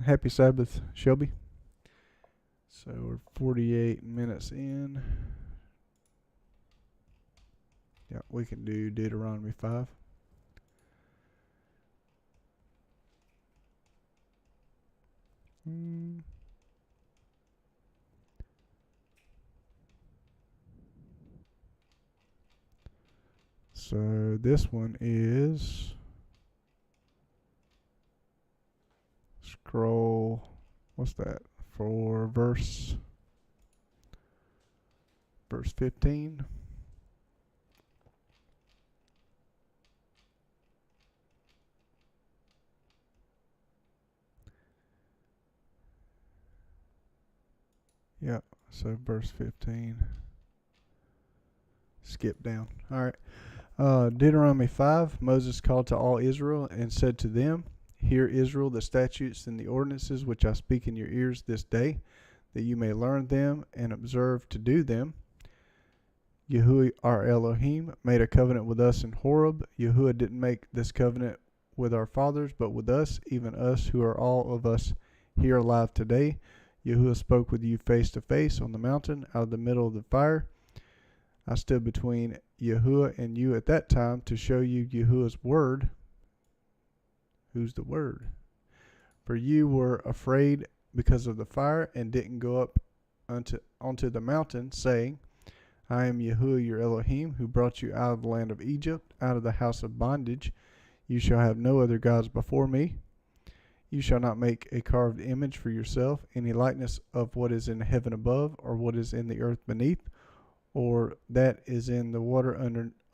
Happy Sabbath, Shelby. So we're 48 minutes in. Yeah, we can do Deuteronomy 5. So this one is scroll, what's that, for verse 15. Yep, so verse 15. skip down. All right. Deuteronomy 5, Moses called to all Israel and said to them, Hear, Israel, the statutes and the ordinances which I speak in your ears this day, that you may learn them and observe to do them. Yahuwah our Elohim made a covenant with us in Horeb. Yahuwah didn't make this covenant with our fathers, but with us, even us who are all of us here alive today. Yahuwah spoke with you face to face on the mountain out of the middle of the fire. I stood between Yahuwah and you at that time to show you Yahuwah's word. Who's the word? For you were afraid because of the fire and didn't go up onto the mountain, saying, I am Yahuwah your Elohim, who brought you out of the land of Egypt, out of the house of bondage. You shall have no other gods before me. You shall not make a carved image for yourself, any likeness of what is in heaven above, or what is in the earth beneath, or that is in the water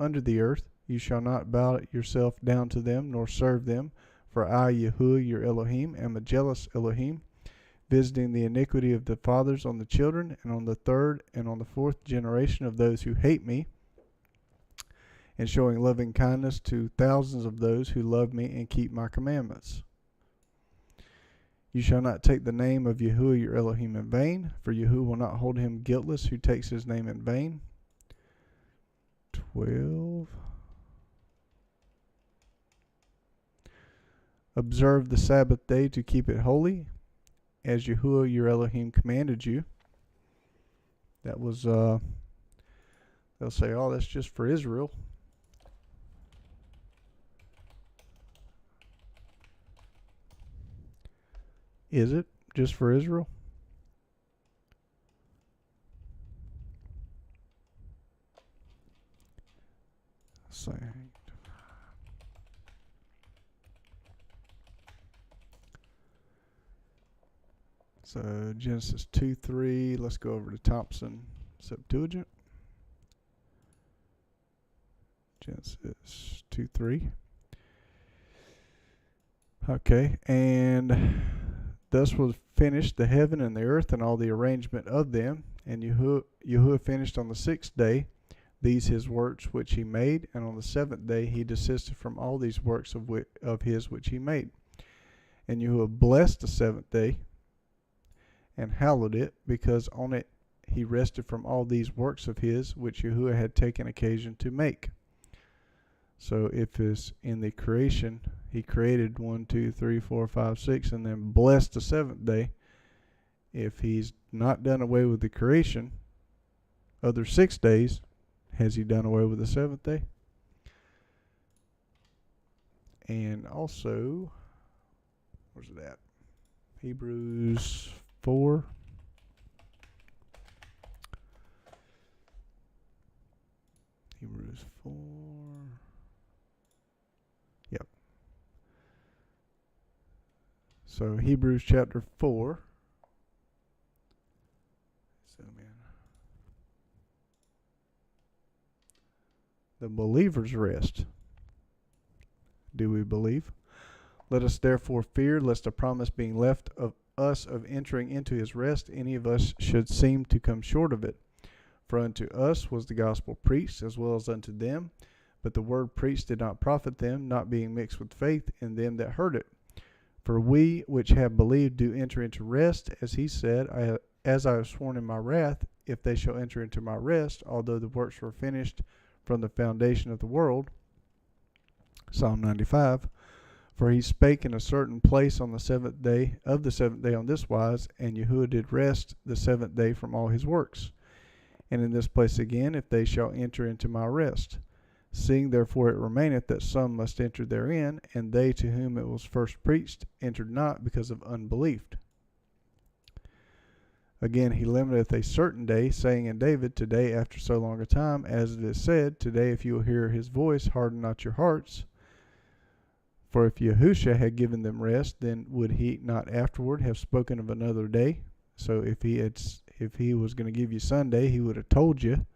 under the earth. You shall not bow yourself down to them, nor serve them. For I, Yahuwah your Elohim, am a jealous Elohim, visiting the iniquity of the fathers on the children, and on the third and on the fourth generation of those who hate me, and showing loving kindness to thousands of those who love me and keep my commandments. You shall not take the name of Yahuwah your Elohim in vain, for Yahuwah will not hold him guiltless who takes his name in vain. 12. Observe the Sabbath day to keep it holy, as Yahuwah your Elohim commanded you. That was, they'll say, oh, that's just for Israel. Is it just for Israel? So Genesis 2:3. Let's go over to Thompson Septuagint. Genesis 2:3. Okay, and thus was finished the heaven and the earth and all the arrangement of them. And Yahuwah finished on the sixth day these his works which he made, and on the seventh day he desisted from all these works of his which he made. And Yahuwah blessed the seventh day and hallowed it, because on it he rested from all these works of his which Yahuwah had taken occasion to make. So if it's in the creation, he created 1, 2, 3, 4, 5, 6, and then blessed the seventh day. If he's not done away with the creation, other 6 days, has he done away with the seventh day? And also, where's it at? Hebrews 4. Hebrews 4. Yep. So Hebrews chapter 4. Zoom in. The believer's rest. Do we believe? Let us therefore fear, lest a promise being left of us of entering into his rest, any of us should seem to come short of it. For unto us was the gospel preached, as well as unto them. But the word preached did not profit them, not being mixed with faith in them that heard it. For we which have believed do enter into rest, as he said, as I have sworn in my wrath, if they shall enter into my rest, although the works were finished from the foundation of the world. Psalm 95. For he spake in a certain place on the seventh day on this wise, and Yahuwah did rest the seventh day from all his works. And in this place again, if they shall enter into my rest. Seeing therefore it remaineth that some must enter therein, and they to whom it was first preached entered not because of unbelief. Again, he limiteth a certain day, saying in David, Today after so long a time, as it is said, Today if you will hear his voice, harden not your hearts. For if Yahushua had given them rest, then would he not afterward have spoken of another day? So if he was going to give you Sunday, he would have told you.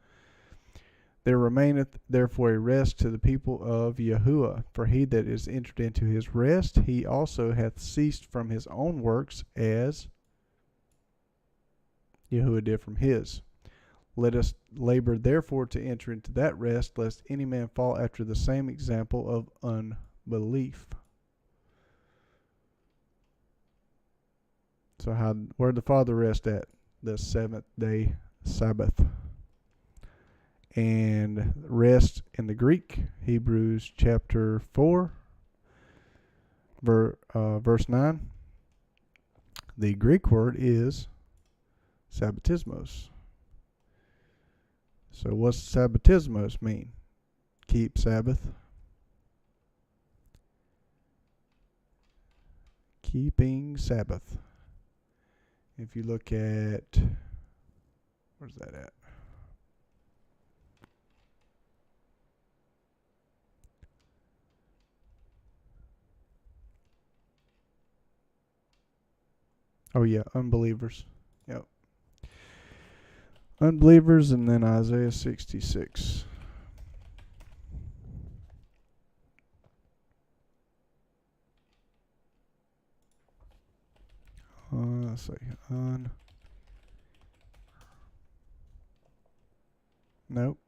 There remaineth therefore a rest to the people of Yahuwah. For he that is entered into his rest, he also hath ceased from his own works, as Yahuwah did from his. Let us labor therefore to enter into that rest, lest any man fall after the same example of unbelief. So where did the Father rest at? The seventh day Sabbath. And rest in the Greek, Hebrews chapter 4, verse 9. The Greek word is sabbatismos. So what's sabbatismos mean? Keep Sabbath. Keeping Sabbath. If you look at, where's that at? Oh yeah, unbelievers. Yep. Unbelievers, and then Isaiah 66. Let's see. Nope.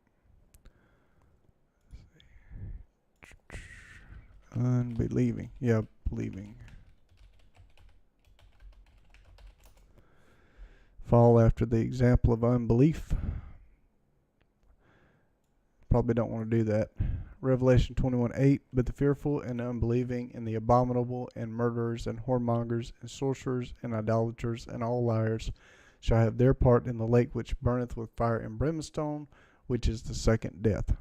Unbelieving. Yeah, believing. Fall after the example of unbelief. Probably don't want to do that. Revelation 21:8. But the fearful and unbelieving and the abominable and murderers and whoremongers and sorcerers and idolaters and all liars shall have their part in the lake which burneth with fire and brimstone, which is the second death.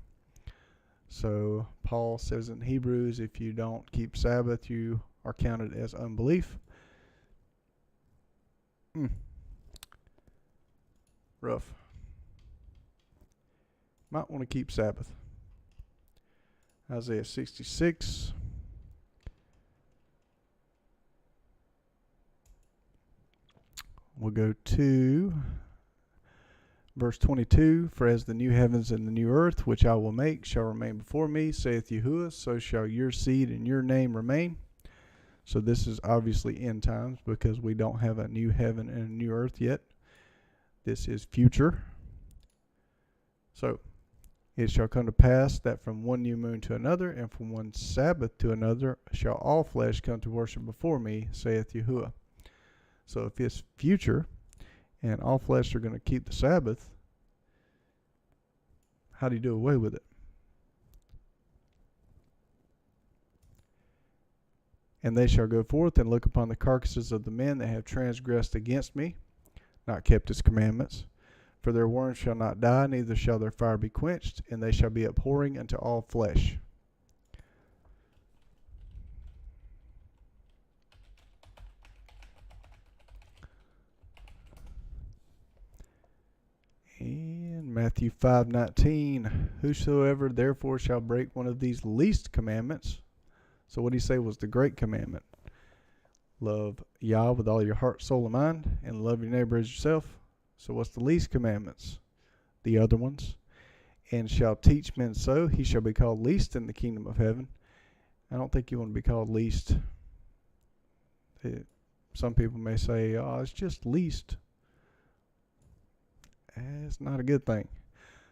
So Paul says in Hebrews, if you don't keep Sabbath, you are counted as unbelief. Rough. Might want to keep Sabbath. Isaiah 66. We'll go to verse 22. For as the new heavens and the new earth, which I will make, shall remain before me, saith Yahuwah, so shall your seed and your name remain. So this is obviously end times, because we don't have a new heaven and a new earth yet. This is future. So it shall come to pass that from one new moon to another, and from one Sabbath to another, shall all flesh come to worship before me, saith Yahuwah. So if it's future, and all flesh are going to keep the Sabbath, how do you do away with it? And they shall go forth and look upon the carcasses of the men that have transgressed against me, not kept his commandments. For their worms shall not die, neither shall their fire be quenched, and they shall be abhorring unto all flesh. And Matthew 5:19, whosoever therefore shall break one of these least commandments. So what did he say was the great commandment? Love Yah with all your heart, soul, and mind, and love your neighbor as yourself. So what's the least commandments? The other ones. And shall teach men so, he shall be called least in the kingdom of heaven. I don't think you want to be called least. Some people may say, oh, it's just least. It's not a good thing.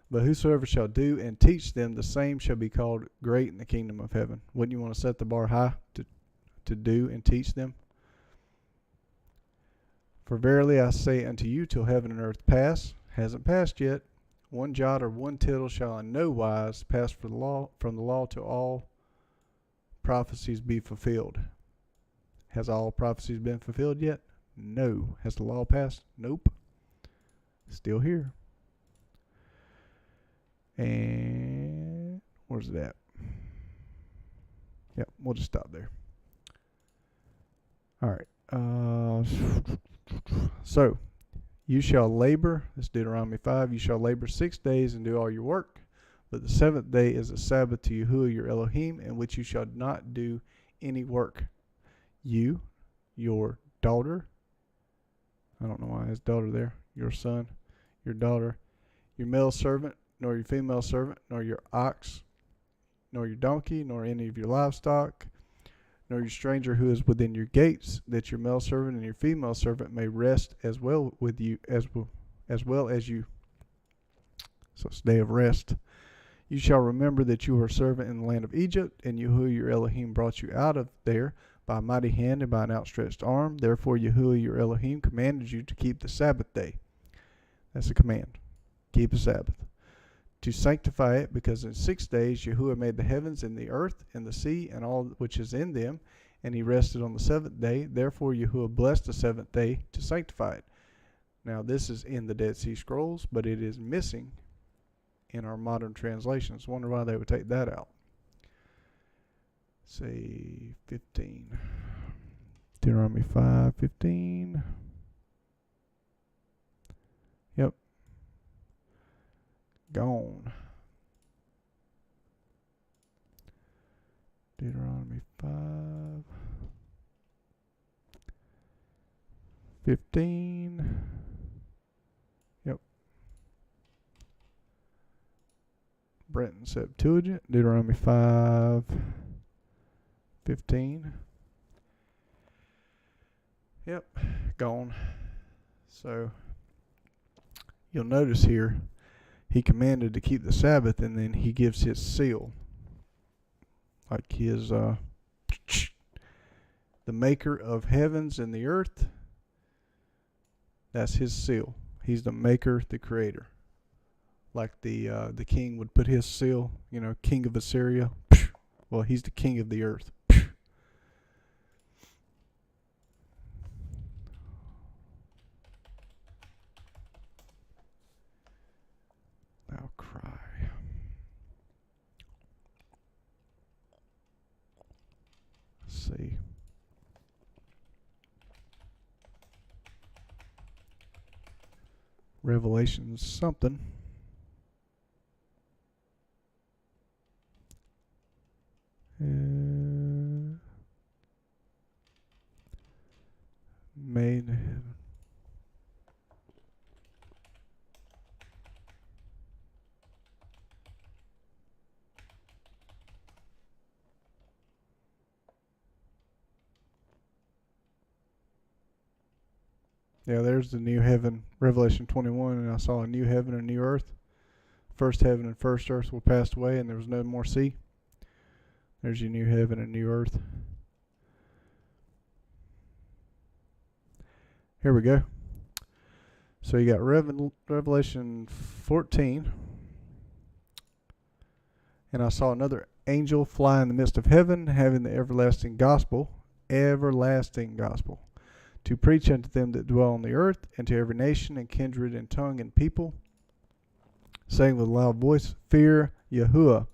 But whosoever shall do and teach them, the same shall be called great in the kingdom of heaven. Wouldn't you want to set the bar high to do and teach them? For verily I say unto you, till heaven and earth pass, hasn't passed yet, one jot or one tittle shall in no wise pass from the law to all prophecies be fulfilled. Has all prophecies been fulfilled yet? No. Has the law passed? Nope. Still here. And where's it at? Yep, we'll just stop there. All right. So, you shall labor, that's Deuteronomy 5, you shall labor 6 days and do all your work, but the seventh day is a Sabbath to Yahuwah your Elohim, in which you shall not do any work. You, your daughter, I don't know why his daughter there, your son, your daughter, your male servant, nor your female servant, nor your ox, nor your donkey, nor any of your livestock, nor your stranger who is within your gates, that your male servant and your female servant may rest as well with you as well as you. So it's day of rest. You shall remember that you were a servant in the land of Egypt, and Yahuwah your Elohim brought you out of there by a mighty hand and by an outstretched arm. Therefore Yahuwah your Elohim commanded you to keep the Sabbath day. That's a command. Keep the Sabbath. To sanctify it, because in 6 days Yahuwah made the heavens and the earth and the sea and all which is in them, and he rested on the seventh day. Therefore Yahuwah blessed the seventh day to sanctify it. Now this is in the Dead Sea Scrolls, but it is missing in our modern translations. Wonder why they would take that out. Say 15. Deuteronomy 5:15. Yep. Gone. Deuteronomy 5:15. Yep. Brenton Septuagint, Deuteronomy 5:15. Yep, gone. So you'll notice here he commanded to keep the Sabbath, and then he gives his seal, like his the maker of heavens and the earth. That's his seal. He's the maker, the creator. Like the king would put his seal, king of Assyria. Well, he's the king of the earth. I'll cry. Let's see. Revelation something. Made heaven. Yeah, there's the new heaven, Revelation 21, and I saw a new heaven and a new earth. First heaven and first earth were passed away, and there was no more sea. There's your new heaven and new earth. Here we go. So you got Revelation 14. And I saw another angel fly in the midst of heaven, having the everlasting gospel, to preach unto them that dwell on the earth, and to every nation and kindred and tongue and people, saying with a loud voice, Fear Yahuwah,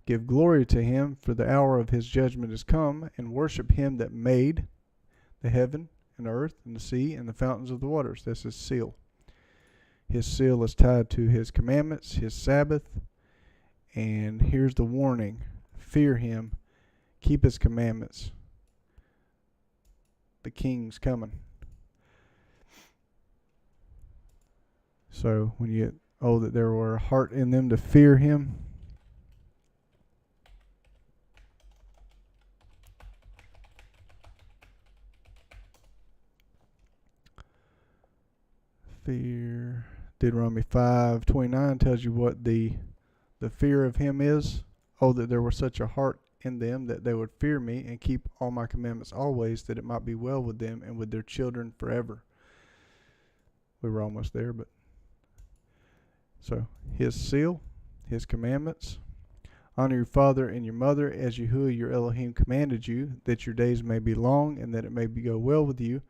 give glory to him, for the hour of his judgment is come, and worship him that made the heaven and earth and the sea and the fountains of the waters. That's his seal. His seal is tied to his commandments, his Sabbath, and here's the warning. Fear him, keep his commandments. The king's coming. So when you that there were a heart in them to fear him. Fear. Deuteronomy 5:29 tells you what the fear of him is. Oh, that there were such a heart in them that they would fear me and keep all my commandments always, that it might be well with them and with their children forever. We were almost there, but so his seal, his commandments. Honor your father and your mother as Yahuwah your Elohim commanded you, that your days may be long and that it may go well with you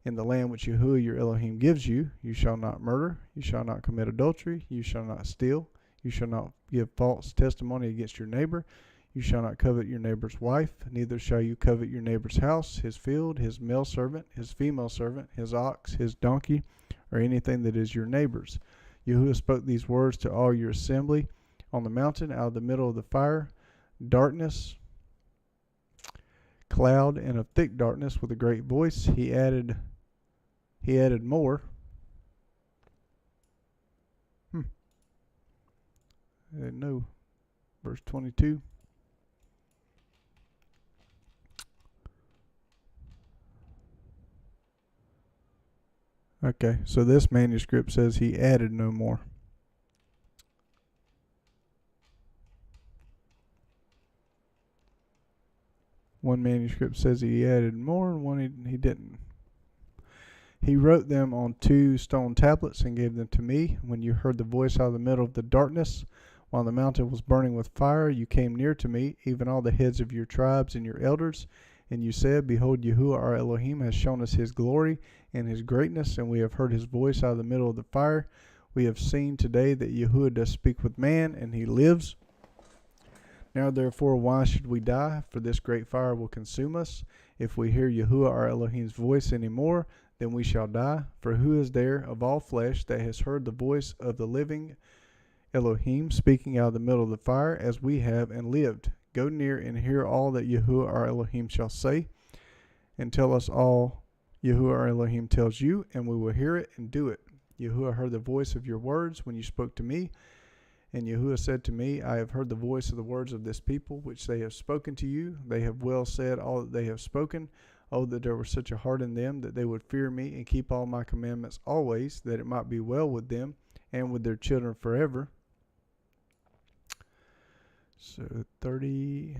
in the land which Yahuwah your Elohim gives you. You shall not murder, you shall not commit adultery, you shall not steal, you shall not give false testimony against your neighbor, you shall not covet your neighbor's wife, neither shall you covet your neighbor's house, his field, his male servant, his female servant, his ox, his donkey, or anything that is your neighbor's. Yahuwah spoke these words to all your assembly on the mountain out of the middle of the fire, darkness, cloud, and a thick darkness with a great voice. He added more. I didn't know. Verse 22. Okay, so this manuscript says he added no more. One manuscript says he added more, and one he didn't. He wrote them on 2 stone tablets and gave them to me. When you heard the voice out of the middle of the darkness, while the mountain was burning with fire, you came near to me, even all the heads of your tribes and your elders. And you said, Behold, Yahuwah our Elohim has shown us his glory and his greatness, and we have heard his voice out of the middle of the fire. We have seen today that Yahuwah does speak with man, and he lives. Now therefore, why should we die? For this great fire will consume us. If we hear Yahuwah our Elohim's voice any more, then we shall die. For who is there of all flesh that has heard the voice of the living Elohim speaking out of the middle of the fire, as we have, and lived? Go near and hear all that Yahuwah our Elohim shall say, and tell us all Yahuwah our Elohim tells you, and we will hear it and do it. Yahuwah heard the voice of your words when you spoke to me, and Yahuwah said to me, I have heard the voice of the words of this people, which they have spoken to you. They have well said all that they have spoken. Oh, that there were such a heart in them, that they would fear me and keep all my commandments always, that it might be well with them and with their children forever. So 30.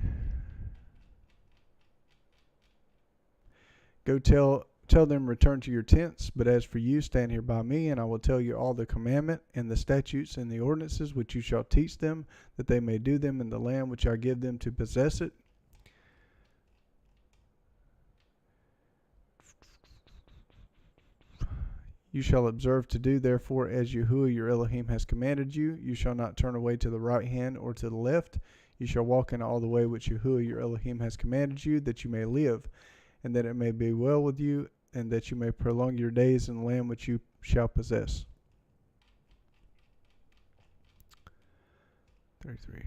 Go tell them, return to your tents. But as for you, stand here by me, and I will tell you all the commandment and the statutes and the ordinances which you shall teach them, that they may do them in the land which I give them to possess it. You shall observe to do, therefore, as Yahuwah your Elohim has commanded you. You shall not turn away to the right hand or to the left. You shall walk in all the way which Yahuwah your Elohim has commanded you, that you may live, and that it may be well with you, and that you may prolong your days in the land which you shall possess. 33.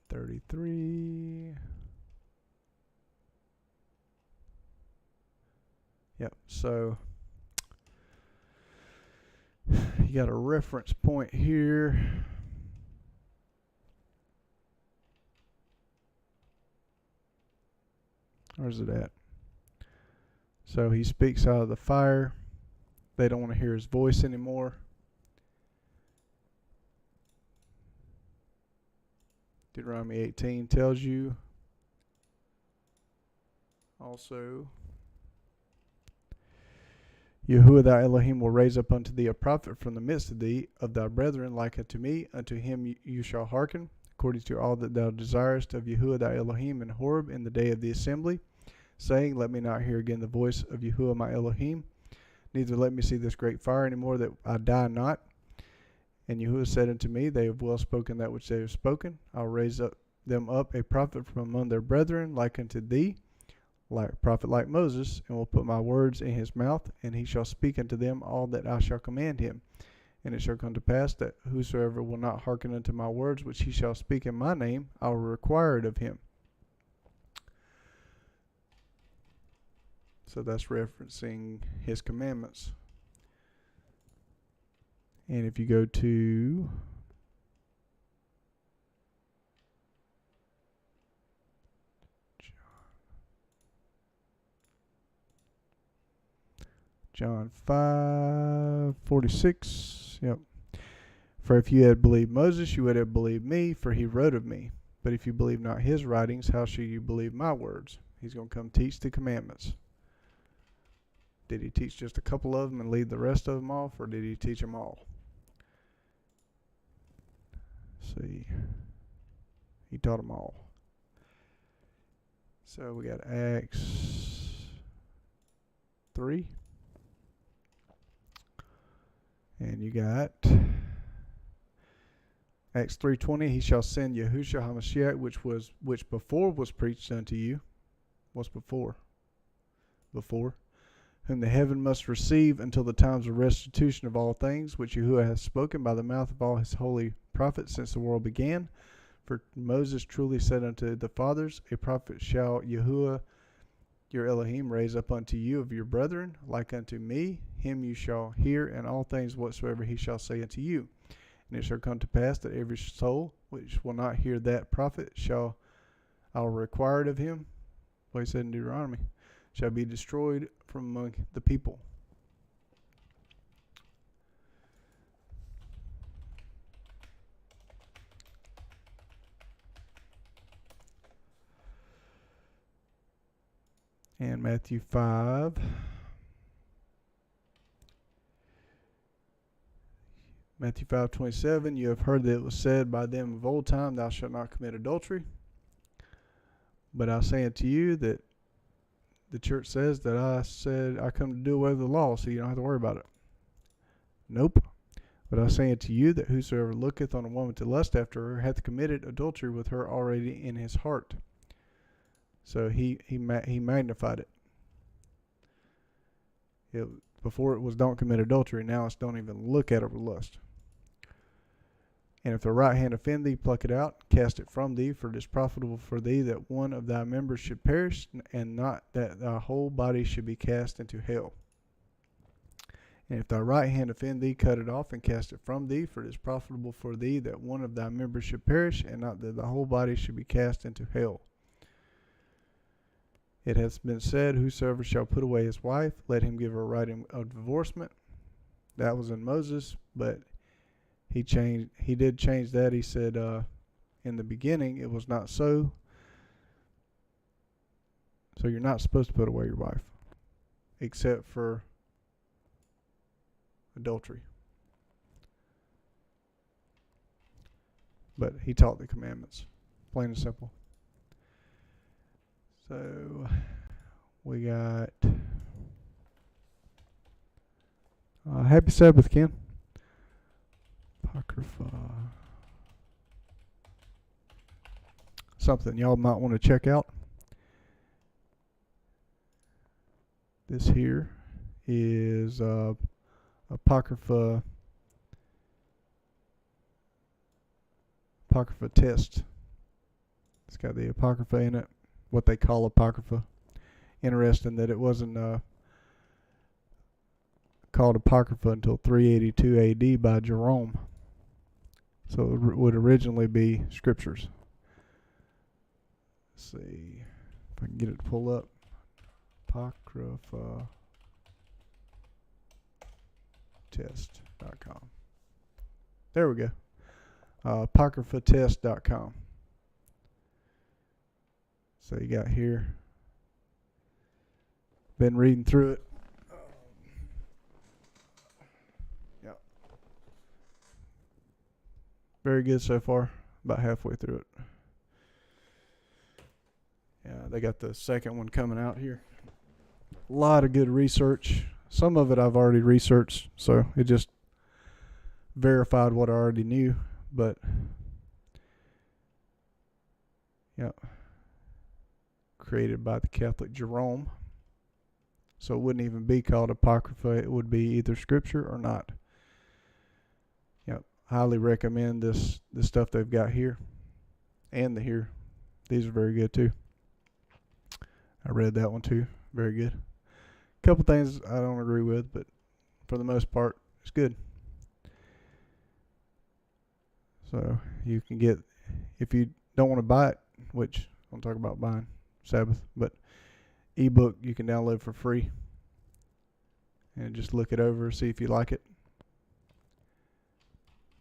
33. Yep, so you got a reference point here. Where's it at? So he speaks out of the fire. They don't want to hear his voice anymore. Deuteronomy 18 tells you also, Yahuwah thy Elohim will raise up unto thee a prophet from the midst of thee, of thy brethren, like unto me. Unto him you shall hearken, according to all that thou desirest of Yahuwah thy Elohim in Horeb in the day of the assembly, saying, Let me not hear again the voice of Yahuwah my Elohim, neither let me see this great fire any more, that I die not. And Yahuwah said unto me, They have well spoken that which they have spoken. I'll raise them up a prophet from among their brethren, like unto thee, like a prophet like Moses, and will put my words in his mouth, and he shall speak unto them all that I shall command him. And it shall come to pass that whosoever will not hearken unto my words which he shall speak in my name, I will require it of him. So that's referencing his commandments. And if you go to John 5:46, yep. For if you had believed Moses, you would have believed me, for he wrote of me. But if you believe not his writings, how shall you believe my words? He's going to come teach the commandments. Did he teach just a couple of them and leave the rest of them off, or did he teach them all? See, he taught them all. So we got Acts 3. And you got Acts 3:20. He shall send Yahushua HaMashiach, which before was preached unto you. What's before? Before. Whom the heaven must receive until the times of restitution of all things, which Yahuwah hath spoken by the mouth of all his holy prophets since the world began. For Moses truly said unto the fathers, A prophet shall Yahuwah your Elohim raise up unto you of your brethren, like unto me. Him you shall hear, and all things whatsoever he shall say unto you. And it shall come to pass that every soul which will not hear that prophet I will require it of him, what he said in Deuteronomy, shall be destroyed from among the people. And Matthew 5. Matthew 5:27, you have heard that it was said by them of old time, thou shalt not commit adultery. But I say unto you that the church says that I said I come to do away with the law, so you don't have to worry about it. Nope. But I say unto you that whosoever looketh on a woman to lust after her hath committed adultery with her already in his heart. So he magnified it. Before it was don't commit adultery, now it's don't even look at it with lust. And if thy right hand offend thee, pluck it out, cast it from thee, for it is profitable for thee that one of thy members should perish, and not that thy whole body should be cast into hell. And if thy right hand offend thee, cut it off and cast it from thee, for it is profitable for thee that one of thy members should perish, and not that the whole body should be cast into hell. It has been said, whosoever shall put away his wife, let him give her a right of divorcement. That was in Moses, but he did change that. He said in the beginning it was not so. So you're not supposed to put away your wife, except for adultery. But he taught the commandments, plain and simple. So we got Happy Sabbath, Ken. Apocrypha. Something y'all might want to check out. This here is Apocrypha test. It's got the Apocrypha in it, what they call Apocrypha. Interesting that it wasn't called Apocrypha until 382 AD by Jerome. So it would originally be scriptures. Let's see if I can get it to pull up. Apocrypha test.com. There we go. Apocryphatest.com. So you got here. Been reading through it. Yeah. Very good so far. About halfway through it. Yeah, they got the second one coming out here. A lot of good research. Some of it I've already researched, so it just verified what I already knew. But, yeah, created by the Catholic Jerome. So it wouldn't even be called Apocrypha. It would be either scripture or not. Yep, highly recommend this stuff they've got here and here. These are very good too. I read that one too. Very good. A couple things I don't agree with, but for the most part, it's good. So you can get, if you don't want to buy it, which I'm talking about buying Sabbath, but ebook you can download for free and just look it over, see if you like it.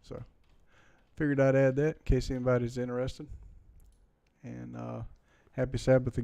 So figured I'd add that in case anybody's interested. And happy Sabbath again.